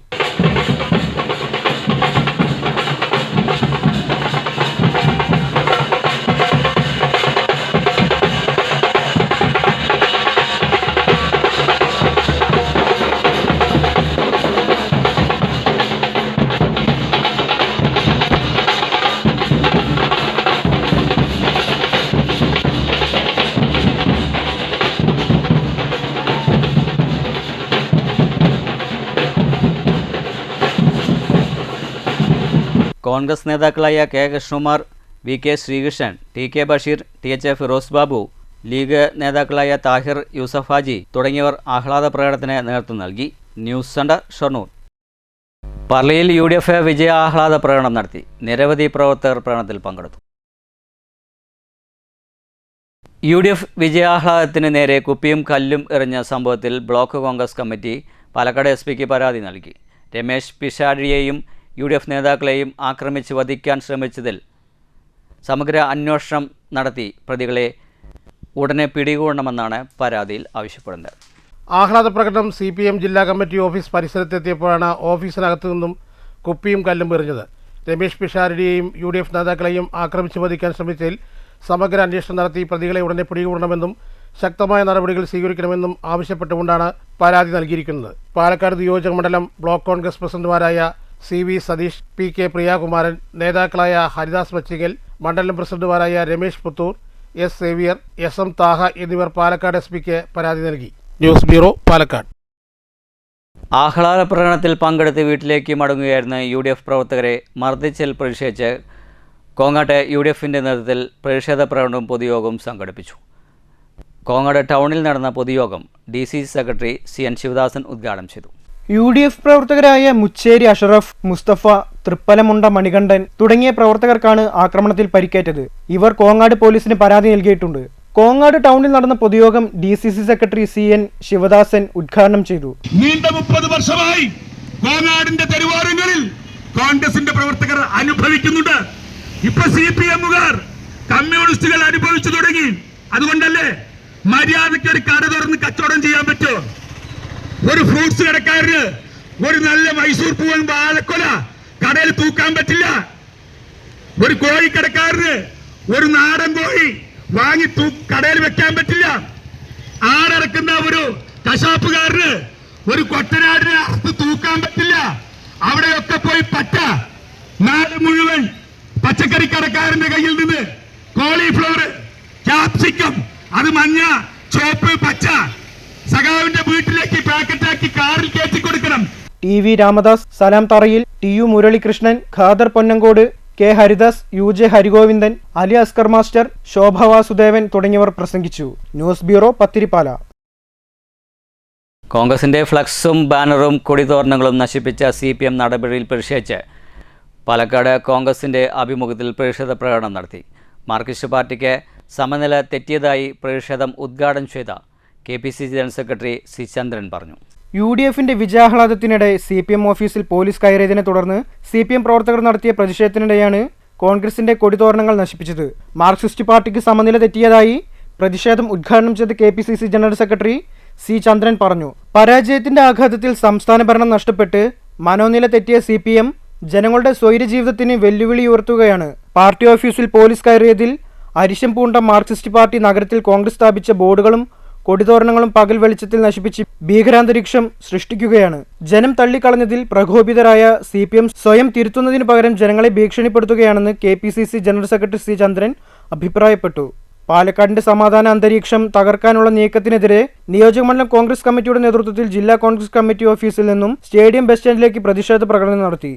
കോൺഗ്രസ് നേതാക്കളായ K Krishnakumar, VK Sreekrishnan, TK Basheer, TH Firoz Babu, League നേതാക്കളായ താഹിർ, യൂസഫ് ഹാജി തുടങ്ങിയവർ ആഹ്ലാദ പ്രകടനത്തിന് നേതൃത്വം നൽകി. News centre, Shoranur. പർളിയിൽ UDF വിജയാഹ്ലാദ പ്രകടനം നടത്തി. നിരവധി പ്രവർത്തകർ പ്രകടനത്തിൽ പങ്കെടുത്തു. UDF വിജയാഹ്ലാദത്തിന് നേരെ കുപ്പിയും കല്ലും എറിഞ്ഞ സംഭവത്തിൽ ബ്ലോക്ക് കോൺഗ്രസ് കമ്മിറ്റി പാലക്കാട് SPക്ക് പരാതി നൽകി. രമേശ് പിഷാടിയെയും UDF നേതാക്കളെയും ആക്രമിച്ച് വധിക്കാൻ ശ്രമിച്ചതിൽ സമഗ്ര അന്വേഷണം നടത്തി പ്രതികളെ ഉടനെ പിടികൂടണമെന്നാണ് പരാതിയിൽ ആവശ്യപ്പെടുന്നത്. ആഹ്ലാദ പ്രകടനം CPM ജില്ലാ കമ്മിറ്റി ഓഫീസ് പരിസരത്തെത്തിയപ്പോഴാണ് ഓഫീസിനകത്തു നിന്നും കുപ്പിയും കല്ലും എറിഞ്ഞത്. രമേശ് പിഷാരടിയെയും UDF നേതാക്കളെയും ആക്രമിച്ച് വധിക്കാൻ ശ്രമിച്ചതിൽ സമഗ്ര അന്വേഷണം നടത്തി പ്രതികളെ ഉടനെ പിടികൂടണമെന്നും ശക്തമായ നടപടികൾ സ്വീകരിക്കണമെന്നും ആവശ്യപ്പെട്ടുകൊണ്ടാണ് പരാതി നൽകിയിരിക്കുന്നത്. പാലക്കാട് നിയോജക മണ്ഡലം ബ്ലോക്ക് കോൺഗ്രസ് പ്രസിഡന്റുമാരായ CV സതീഷ്, PK പ്രിയാകുമാരൻ, നേതാക്കളായ ഹരിദാസ് മച്ചികൽ, മണ്ഡലം പ്രസിഡന്റുമാരായ Ramesh Puthur, S Xavier, SM Thaha എന്നിവർ പാലക്കാട് SPക്ക് പരാതി നൽകി. News bureau, Palakkad. ആഹ്ലാദ പ്രകടനത്തിൽ പങ്കെടുത്ത് വീട്ടിലേക്ക് മടങ്ങുകയായിരുന്ന UDF പ്രവർത്തകരെ മർദ്ദിച്ചതിൽ പ്രതിഷേധിച്ച് കോങ്ങാട്ടെ UDFന്റെ നേതൃത്വത്തിൽ പ്രതിഷേധ പ്രകടനവും പൊതുയോഗവും സംഘടിപ്പിച്ചു. കോങ്ങാട് ടൗണിൽ നടന്ന പൊതുയോഗം DCC സെക്രട്ടറി CN ശിവദാസൻ ഉദ്ഘാടനം ചെയ്തു. UDF പ്രവർത്തകരായ മുച്ചേരി അഷറഫ്, മുസ്തഫ, തൃപ്പലമുണ്ട മണികണ്ഠൻ തുടങ്ങിയ പ്രവർത്തകർക്കാണ് ആക്രമണത്തിൽ പരിക്കേറ്റത്. ഇവർ കോങ്ങാട് പോലീസിന് പരാതി നൽകിയിട്ടുണ്ട്. കോങ്ങാട് ടൗണിൽ നടന്ന പൊതുയോഗം DCC സെക്രട്ടറി CN ശിവദാസൻ ഉദ്ഘാടനം ചെയ്തു. നീണ്ട 30 വർഷമായി കോങ്ങാടിന്റെ തെരുവോരങ്ങളിൽ കോൺഗ്രസിന്റെ പ്രവർത്തകർ അനുഭവിക്കുന്നുണ്ട്. ഇപ്പൊ CPMകാർ, കമ്മ്യൂണിസ്റ്റുകൾ അനുഭവിച്ചു തുടങ്ങി. അതുകൊണ്ടല്ലേ മര്യാദയ്ക്ക് ഒരു കട തുറന്ന് കച്ചവടം ചെയ്യാൻ പറ്റുമോ? ഒരു ഫ്രൂട്ട്സ് കടക്കാരന് ഒരു നല്ല മൈസൂർ പൂവൻ വാഴക്കൊല കടയിൽ തൂക്കാൻ പറ്റില്ല. ഒരു കോഴിക്കടക്കാരന് ഒരു നാടൻ കോഴി വാങ്ങി കടയിൽ വെക്കാൻ പറ്റില്ല. ആടിറക്കുന്ന ഒരു കശാപ്പുകാരന് ഒരു കൊട്ടനാടിനെ അറുത്ത് തൂക്കാൻ പറ്റില്ല. അവിടെയൊക്കെ പോയി പറ്റ. നാട് മുഴുവൻ പച്ചക്കറി കടക്കാരന്റെ കയ്യിൽ നിന്ന് കോളിഫ്ലവർ, ക്യാപ്സിക്കം, അത് മഞ്ഞ, ചുവപ്പ്, പച്ച സഖാവിന്റെ വീട്ടിലേക്ക് പാക്കറ്റാക്കി കാറിൽ കയറ്റി കൊടുക്കണം. TV Ramadas, Salam Tharayil, TU Muralikrishnan, Khader Ponnangode, K Haridas, UJ Harigovindan, Ali Askar master, Shobha Vasudevan തുടങ്ങിയവർ പ്രസംഗിച്ചു. News bureau, Pathirippala. കോൺഗ്രസിന്റെ ഫ്ലക്സും ബാനറും കൊടിതോരണങ്ങളും നശിപ്പിച്ച CPM നടപടിയിൽ പ്രതിഷേധിച്ച് പാലക്കാട് കോൺഗ്രസിന്റെ ആഭിമുഖ്യത്തിൽ പ്രതിഷേധ പ്രകടനം നടത്തി. മാർക്സിസ്റ്റ് പാർട്ടിക്ക് സമനില തെറ്റിയതായി പ്രതിഷേധം ഉദ്ഘാടനം ചെയ്ത KPCC ജനറൽ സെക്രട്ടറി C ചന്ദ്രൻ പറഞ്ഞു. UDFന്റെ വിജയാഹ്ലാദത്തിനിടെ CPM ഓഫീസിൽ പോലീസ് കയറിയതിനെ തുടർന്ന് CPM പ്രവർത്തകർ നടത്തിയ പ്രതിഷേധത്തിനിടെയാണ് കോൺഗ്രസിന്റെ കൊടിതോരണങ്ങൾ നശിപ്പിച്ചത്. മാർക്സിസ്റ്റ് പാർട്ടിക്ക് സമനില തെറ്റിയതായി പ്രതിഷേധം ഉദ്ഘാടനം ചെയ്ത KPCC ജനറൽ സെക്രട്ടറി C ചന്ദ്രൻ പറഞ്ഞു. പരാജയത്തിന്റെ ആഘാതത്തിൽ സംസ്ഥാന ഭരണം നഷ്ടപ്പെട്ട് മനോനില തെറ്റിയ CPM ജനങ്ങളുടെ സ്വൈര്യജീവിതത്തിന് വെല്ലുവിളി ഉയർത്തുകയാണ്. പാർട്ടി ഓഫീസിൽ പോലീസ് കയറിയതിൽ അരിശം പൂണ്ട മാർക്സിസ്റ്റ് പാർട്ടി നഗരത്തിൽ കോൺഗ്രസ് സ്ഥാപിച്ച ബോർഡുകളും കൊടിതോരണങ്ങളും പകൽ വെളിച്ചത്തിൽ നശിപ്പിച്ച് ഭീകരാന്തരീക്ഷം സൃഷ്ടിക്കുകയാണ്. ജനം തള്ളിക്കളഞ്ഞതിൽ പ്രകോപിതരായ CPM സ്വയം തിരുത്തുന്നതിന് പകരം ജനങ്ങളെ ഭീഷണിപ്പെടുത്തുകയാണെന്ന് KPCC ജനറൽ സെക്രട്ടറി C ചന്ദ്രൻ അഭിപ്രായപ്പെട്ടു. പാലക്കാടിന്റെ സമാധാന അന്തരീക്ഷം തകർക്കാനുള്ള നീക്കത്തിനെതിരെ നിയോജകമണ്ഡലം കോൺഗ്രസ് കമ്മിറ്റിയുടെ നേതൃത്വത്തിൽ ജില്ലാ കോൺഗ്രസ് കമ്മിറ്റി ഓഫീസിൽ നിന്നും സ്റ്റേഡിയം ബസ് സ്റ്റാൻഡിലേക്ക് പ്രതിഷേധ പ്രകടനം നടത്തി.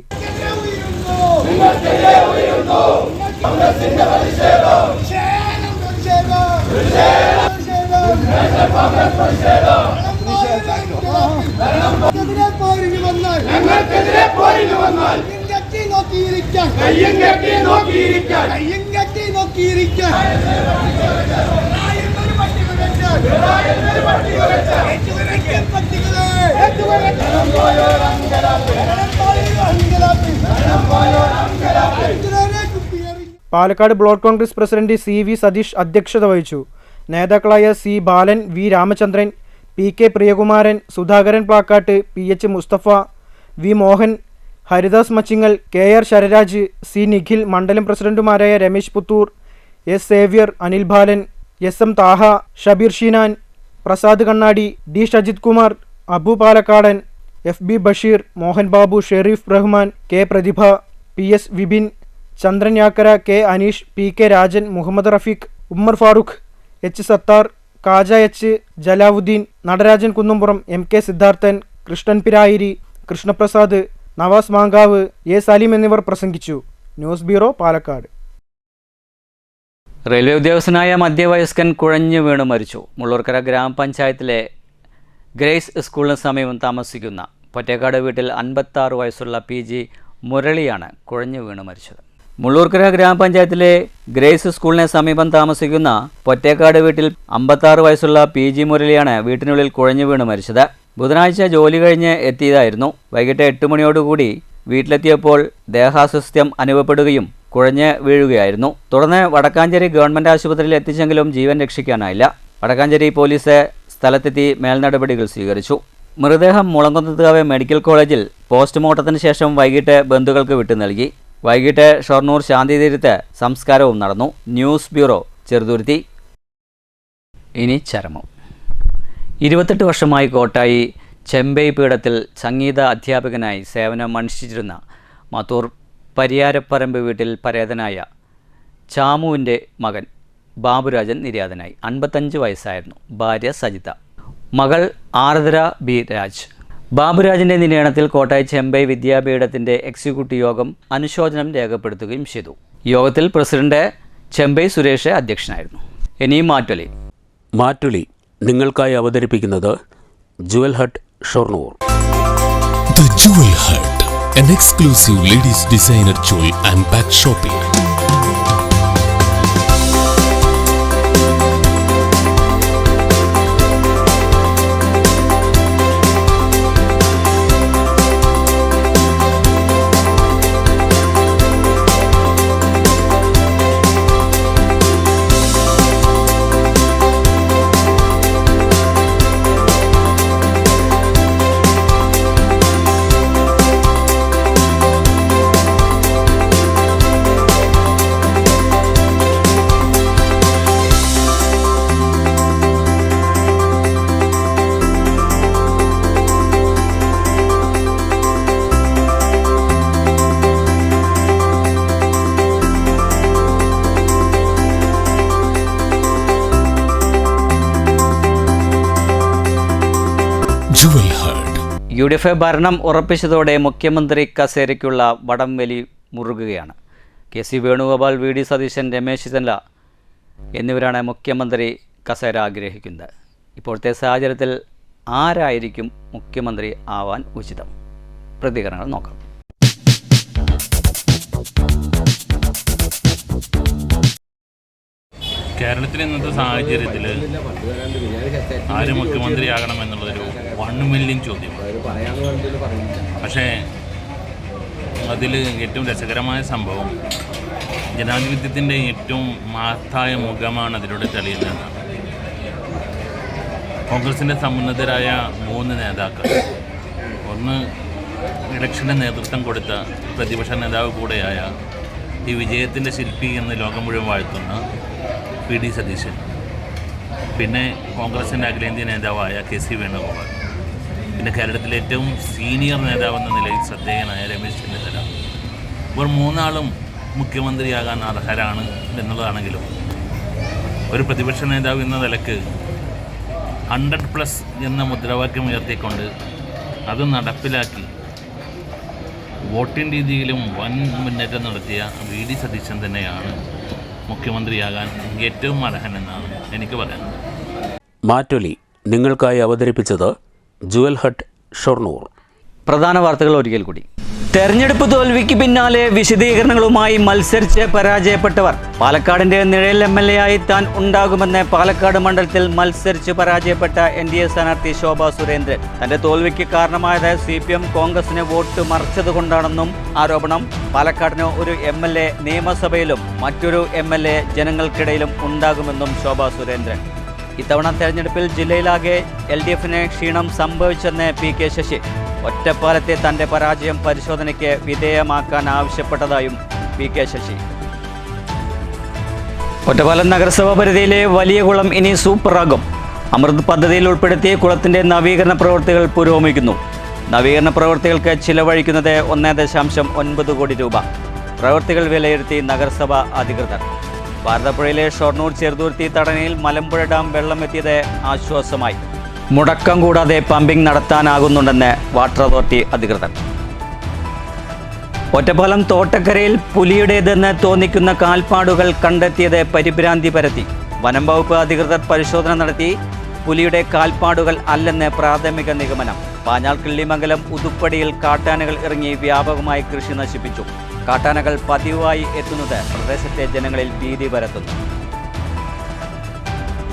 പട്ടികളെ Palakkad block Congress president CV Satheesh അധ്യക്ഷത വഹിച്ചു. നേതാക്കളായ C ബാലൻ, V Ramachandran, PK Priyakumaran, Sudhakaran Plakkat, PH Mustafa, V Mohan, Haridas Machingal, KR Sararaj, C Nikhil, മണ്ഡലം പ്രസിഡന്റുമാരായ രമേശ് പുത്തൂർ, S സേവ്യർ, അനിൽ ബാലൻ, SM താഹ, ഷബീർ ഷീനാൻ, പ്രസാദ് കണ്ണാടി, D ഷജിത് കുമാർ, അബു പാലക്കാടൻ, FB Basheer, Mohan Babu, Sharif Rahman, K Prathibha, PS Vipin, Chandran Yakkara, K Aneesh, PK Rajan, Muhammad Rafeeq, Ummer Farooq, H Sattar, Kaja H, Jalauddin, Natarajan Kunnumpuram, MK Siddharthan, Krishnan Pirayiri, Krishnaprasad, Nawaz Mankavu, A Saleem എന്നിവർ പ്രസംഗിച്ചു. News bureau, Palakkad. റെയിൽവേ ഉദ്യോഗസ്ഥനായ മധ്യവയസ്കൻ കുഴഞ്ഞു വീണ് മരിച്ചു. മുള്ളൂർക്കര ഗ്രാമപഞ്ചായത്തിലെ ഗ്രേസ് സ്കൂളിന് സമീപം താമസിക്കുന്ന പൊറ്റേക്കാട് വീട്ടിൽ 56 വയസ്സുള്ള PG മുരളിയാണ് കുഴഞ്ഞു വീണ് മരിച്ചത്. മുള്ളൂർക്കര ഗ്രാമപഞ്ചായത്തിലെ ഗ്രേസ് സ്കൂളിന് സമീപം താമസിക്കുന്ന പൊറ്റേക്കാട് വീട്ടിൽ 56 വയസ്സുള്ള PG മുരളിയാണ് വീട്ടിനുള്ളിൽ കുഴഞ്ഞു വീണ് മരിച്ചത്. ബുധനാഴ്ച ജോലി കഴിഞ്ഞ് എത്തിയതായിരുന്നു. വൈകിട്ട് 8 മണിയോടുകൂടി വീട്ടിലെത്തിയപ്പോൾ ദേഹാസ്വാസ്ഥ്യം അനുഭവപ്പെടുകയും കുഴഞ്ഞ് വീഴുകയായിരുന്നു. തുടർന്ന് വടക്കാഞ്ചേരി ഗവൺമെൻറ് ആശുപത്രിയിൽ എത്തിച്ചെങ്കിലും ജീവൻ രക്ഷിക്കാനായില്ല. വടക്കാഞ്ചേരി പോലീസ് സ്ഥലത്തെത്തി മേൽനടപടികൾ സ്വീകരിച്ചു. മൃതദേഹം മുളങ്കുന്നത്തുകാവ് മെഡിക്കൽ കോളേജിൽ പോസ്റ്റ്മോർട്ടത്തിന് ശേഷം വൈകിട്ട് ബന്ധുക്കൾക്ക് വിട്ടു നൽകി. വൈകിട്ട് ഷൊർണൂർ ശാന്തിതീരത്ത് സംസ്കാരവും നടന്നു. News bureau, Cheruthuruthy. ഇനി ചരമം. 28 വർഷമായി കോട്ടായി ചെമ്പൈ പീഠത്തിൽ സംഗീത അധ്യാപകനായി സേവനമനുഷ്ഠിച്ചിരുന്ന മത്തൂർ പരിയാരപ്പറമ്പ് വീട്ടിൽ പരേതനായ ചാമുവിൻ്റെ മകൻ ബാബുരാജൻ നിര്യാതനായി. 55 വയസ്സായിരുന്നു. ഭാര്യ സജിത, മകൾ ആർദ്ര B രാജ്. ബാബുരാജിൻ്റെ നിര്യാണത്തിൽ കോട്ടായി ചെമ്പൈ വിദ്യാപീഠത്തിൻ്റെ എക്സിക്യൂട്ടീവ് യോഗം അനുശോചനം രേഖപ്പെടുത്തുകയും ചെയ്തു. യോഗത്തിൽ പ്രസിഡന്റ് ചെമ്പൈ സുരേഷ് അധ്യക്ഷനായിരുന്നു. ഇനിയും മാറ്റൊലി നിങ്ങൾക്കായി അവതരിപ്പിക്കുന്നത് Jual hut Shoranur. The Jewel Hut, an exclusive ladies designer jewel and bag shopping. UDF ഭരണം ഉറപ്പിച്ചതോടെ മുഖ്യമന്ത്രി കസേരയ്ക്കുള്ള വടംവലി മുറുകുകയാണ്. KC വേണുഗോപാൽ, VD സതീശൻ, രമേശ് ചെന്നിത്തല എന്നിവരാണ് മുഖ്യമന്ത്രി കസേര ആഗ്രഹിക്കുന്നത്. ഇപ്പോഴത്തെ സാഹചര്യത്തിൽ ആരായിരിക്കും മുഖ്യമന്ത്രി ആവാൻ ഉചിതം? പ്രതികരണങ്ങൾ നോക്കാം. കേരളത്തിലെ ഇന്നത്തെ സാഹചര്യത്തിൽ ആര് മുഖ്യമന്ത്രിയാകണമെന്നുള്ളതൊരു 1 മില്യൺ ചോദ്യമാണ്. പക്ഷേ അതിൽ ഏറ്റവും രസകരമായ സംഭവം ജനാധിപത്യത്തിൻ്റെ ഏറ്റവും മഹത്തായ മുഖമാണ് അതിലൂടെ തെളിയുന്നതെന്നാണ്. കോൺഗ്രസിൻ്റെ സമുന്നതരായ 3 നേതാക്കൾ, ഒന്ന് ഇലക്ഷന് നേതൃത്വം കൊടുത്ത പ്രതിപക്ഷ നേതാവ് കൂടെയായ ഈ വിജയത്തിൻ്റെ ശില്പി എന്ന് ലോകം മുഴുവൻ വാഴ്ത്തുന്ന PD സതീശൻ, പിന്നെ കോൺഗ്രസിൻ്റെ അഖിലേന്ത്യാ നേതാവായ KC വേണുഗോപാൽ, പിന്നെ കേരളത്തിലെ ഏറ്റവും സീനിയർ നേതാവെന്ന നിലയിൽ ശ്രദ്ധേയനായ രമേശ് ചെന്നിത്തല. ഇവർ 3 ആളും മുഖ്യമന്ത്രിയാകാൻ അർഹരാണ് എന്നുള്ളതാണെങ്കിലും ഒരു പ്രതിപക്ഷ നേതാവ് എന്ന നിലക്ക് 100+ എന്ന മുദ്രാവാക്യം ഉയർത്തിക്കൊണ്ട് അത് നടപ്പിലാക്കി വോട്ടിംഗ് രീതിയിലും വൻ മുന്നേറ്റം നടത്തിയ VD സതീശൻ തന്നെയാണ് മുഖ്യമന്ത്രിയാകാൻ ഏറ്റവും അർഹനെന്നാണ് എനിക്ക് പറയുന്നത്. മാറ്റൊലി നിങ്ങൾക്കായി അവതരിപ്പിച്ചത് ജുവൽ ഹട്ട് ഷൊർണൂർ. പ്രധാന വാർത്തകൾ ഒരിക്കൽ കൂടി. തെരഞ്ഞെടുപ്പ് തോൽവിക്ക് പിന്നാലെ വിശദീകരണങ്ങളുമായി മത്സരിച്ച് പരാജയപ്പെട്ടവർ പാലക്കാടിന്റെ നിഴൽ MLA ആയി താൻ ഉണ്ടാകുമെന്ന് പാലക്കാട് മണ്ഡലത്തിൽ മത്സരിച്ച് പരാജയപ്പെട്ട NDA സ്ഥാനാർത്ഥി ശോഭാ സുരേന്ദ്രൻ. തന്റെ തോൽവിക്ക് കാരണമായത് CPM കോൺഗ്രസിന് വോട്ട് മറിച്ചതുകൊണ്ടാണെന്നും ആരോപണം. പാലക്കാടിന് ഒരു MLA നിയമസഭയിലും മറ്റൊരു MLA ജനങ്ങൾക്കിടയിലും ഉണ്ടാകുമെന്നും ശോഭാ സുരേന്ദ്രൻ. ഇത്തവണ തെരഞ്ഞെടുപ്പിൽ ജില്ലയിലാകെ LDFന് ക്ഷീണം സംഭവിച്ചെന്ന് PK ശശി. ഒറ്റപ്പാലത്തെ തന്റെ പരാജയം പരിശോധനയ്ക്ക് വിധേയമാക്കാൻ ആവശ്യപ്പെട്ടതായും PK ശശി. ഒറ്റപ്പാലം നഗരസഭാ പരിധിയിലെ വലിയ കുളം ഇനി സൂപ്പറാകും. അമൃത് പദ്ധതിയിൽ ഉൾപ്പെടുത്തി കുളത്തിന്റെ നവീകരണ പ്രവൃത്തികൾ പുരോഗമിക്കുന്നു. നവീകരണ പ്രവൃത്തികൾക്ക് ചിലവഴിക്കുന്നത് 1.9 കോടി രൂപ. പ്രവൃത്തികൾ വിലയിരുത്തി നഗരസഭാ അധികൃതർ. ഭാരതപ്പുഴയിലെ ഷൊർണൂർ ചെറുതുരുത്തി തടനയിൽ മലമ്പുഴ ഡാം വെള്ളമെത്തിയത് ആശ്വാസമായി. മുടക്കം കൂടാതെ പമ്പിംഗ് നടത്താനാകുന്നുണ്ടെന്ന് വാട്ടർ അതോറിറ്റി അധികൃതർ. ഒറ്റപ്പാലം തോട്ടക്കരയിൽ പുലിയുടേതെന്ന് തോന്നിക്കുന്ന കാൽപ്പാടുകൾ കണ്ടെത്തിയത് പരിഭ്രാന്തി പരത്തി. വനം വകുപ്പ് അധികൃതർ പരിശോധന നടത്തി. പുലിയുടെ കാൽപ്പാടുകൾ അല്ലെന്ന് പ്രാഥമിക നിഗമനം. പാഞ്ഞാൾ കിള്ളിമംഗലം ഉതുപ്പടിയിൽ കാട്ടാനകൾ ഇറങ്ങി വ്യാപകമായി കൃഷി നശിപ്പിച്ചു. കാട്ടാനകൾ പതിവായി എത്തുന്നത് പ്രദേശത്തെ ജനങ്ങളിൽ ഭീതി പരത്തുന്നു.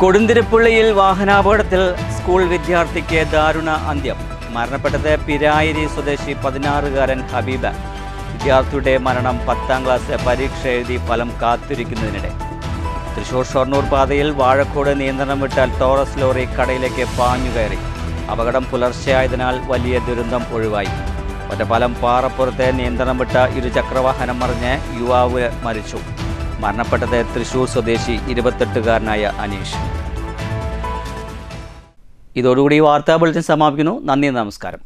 കൊടുന്തിരപ്പള്ളിയിൽ വാഹനാപകടത്തിൽ സ്കൂൾ വിദ്യാർത്ഥിക്ക് ദാരുണ അന്ത്യം. മരണപ്പെട്ടത് പിരായിരി സ്വദേശി 16-കാരൻ ഹബീബ. വിദ്യാർത്ഥിയുടെ മരണം 10ാം ക്ലാസ് പരീക്ഷ എഴുതി ഫലം കാത്തിരിക്കുന്നതിനിടെ. തൃശൂർ ഷൊർണൂർ പാതയിൽ വാഴക്കോട് നിയന്ത്രണം വിട്ടാൽ ടോറസ് ലോറി കടയിലേക്ക് പാഞ്ഞുകയറി. അപകടം പുലർച്ചെയായതിനാൽ വലിയ ദുരന്തം ഒഴിവായി. ഒറ്റപ്പാലം പാറപ്പുറത്തെ നിയന്ത്രണം വിട്ട ഇരുചക്രവാഹനം മറിഞ്ഞ് യുവാവ് മരിച്ചു. മരണപ്പെട്ടത് തൃശൂർ സ്വദേശി 28-കാരനായ അനീഷ്. ഇതോടുകൂടി വാർത്താ ബുള്ളറ്റിൻ സമാപിക്കുന്നു. നന്ദി, നമസ്കാരം.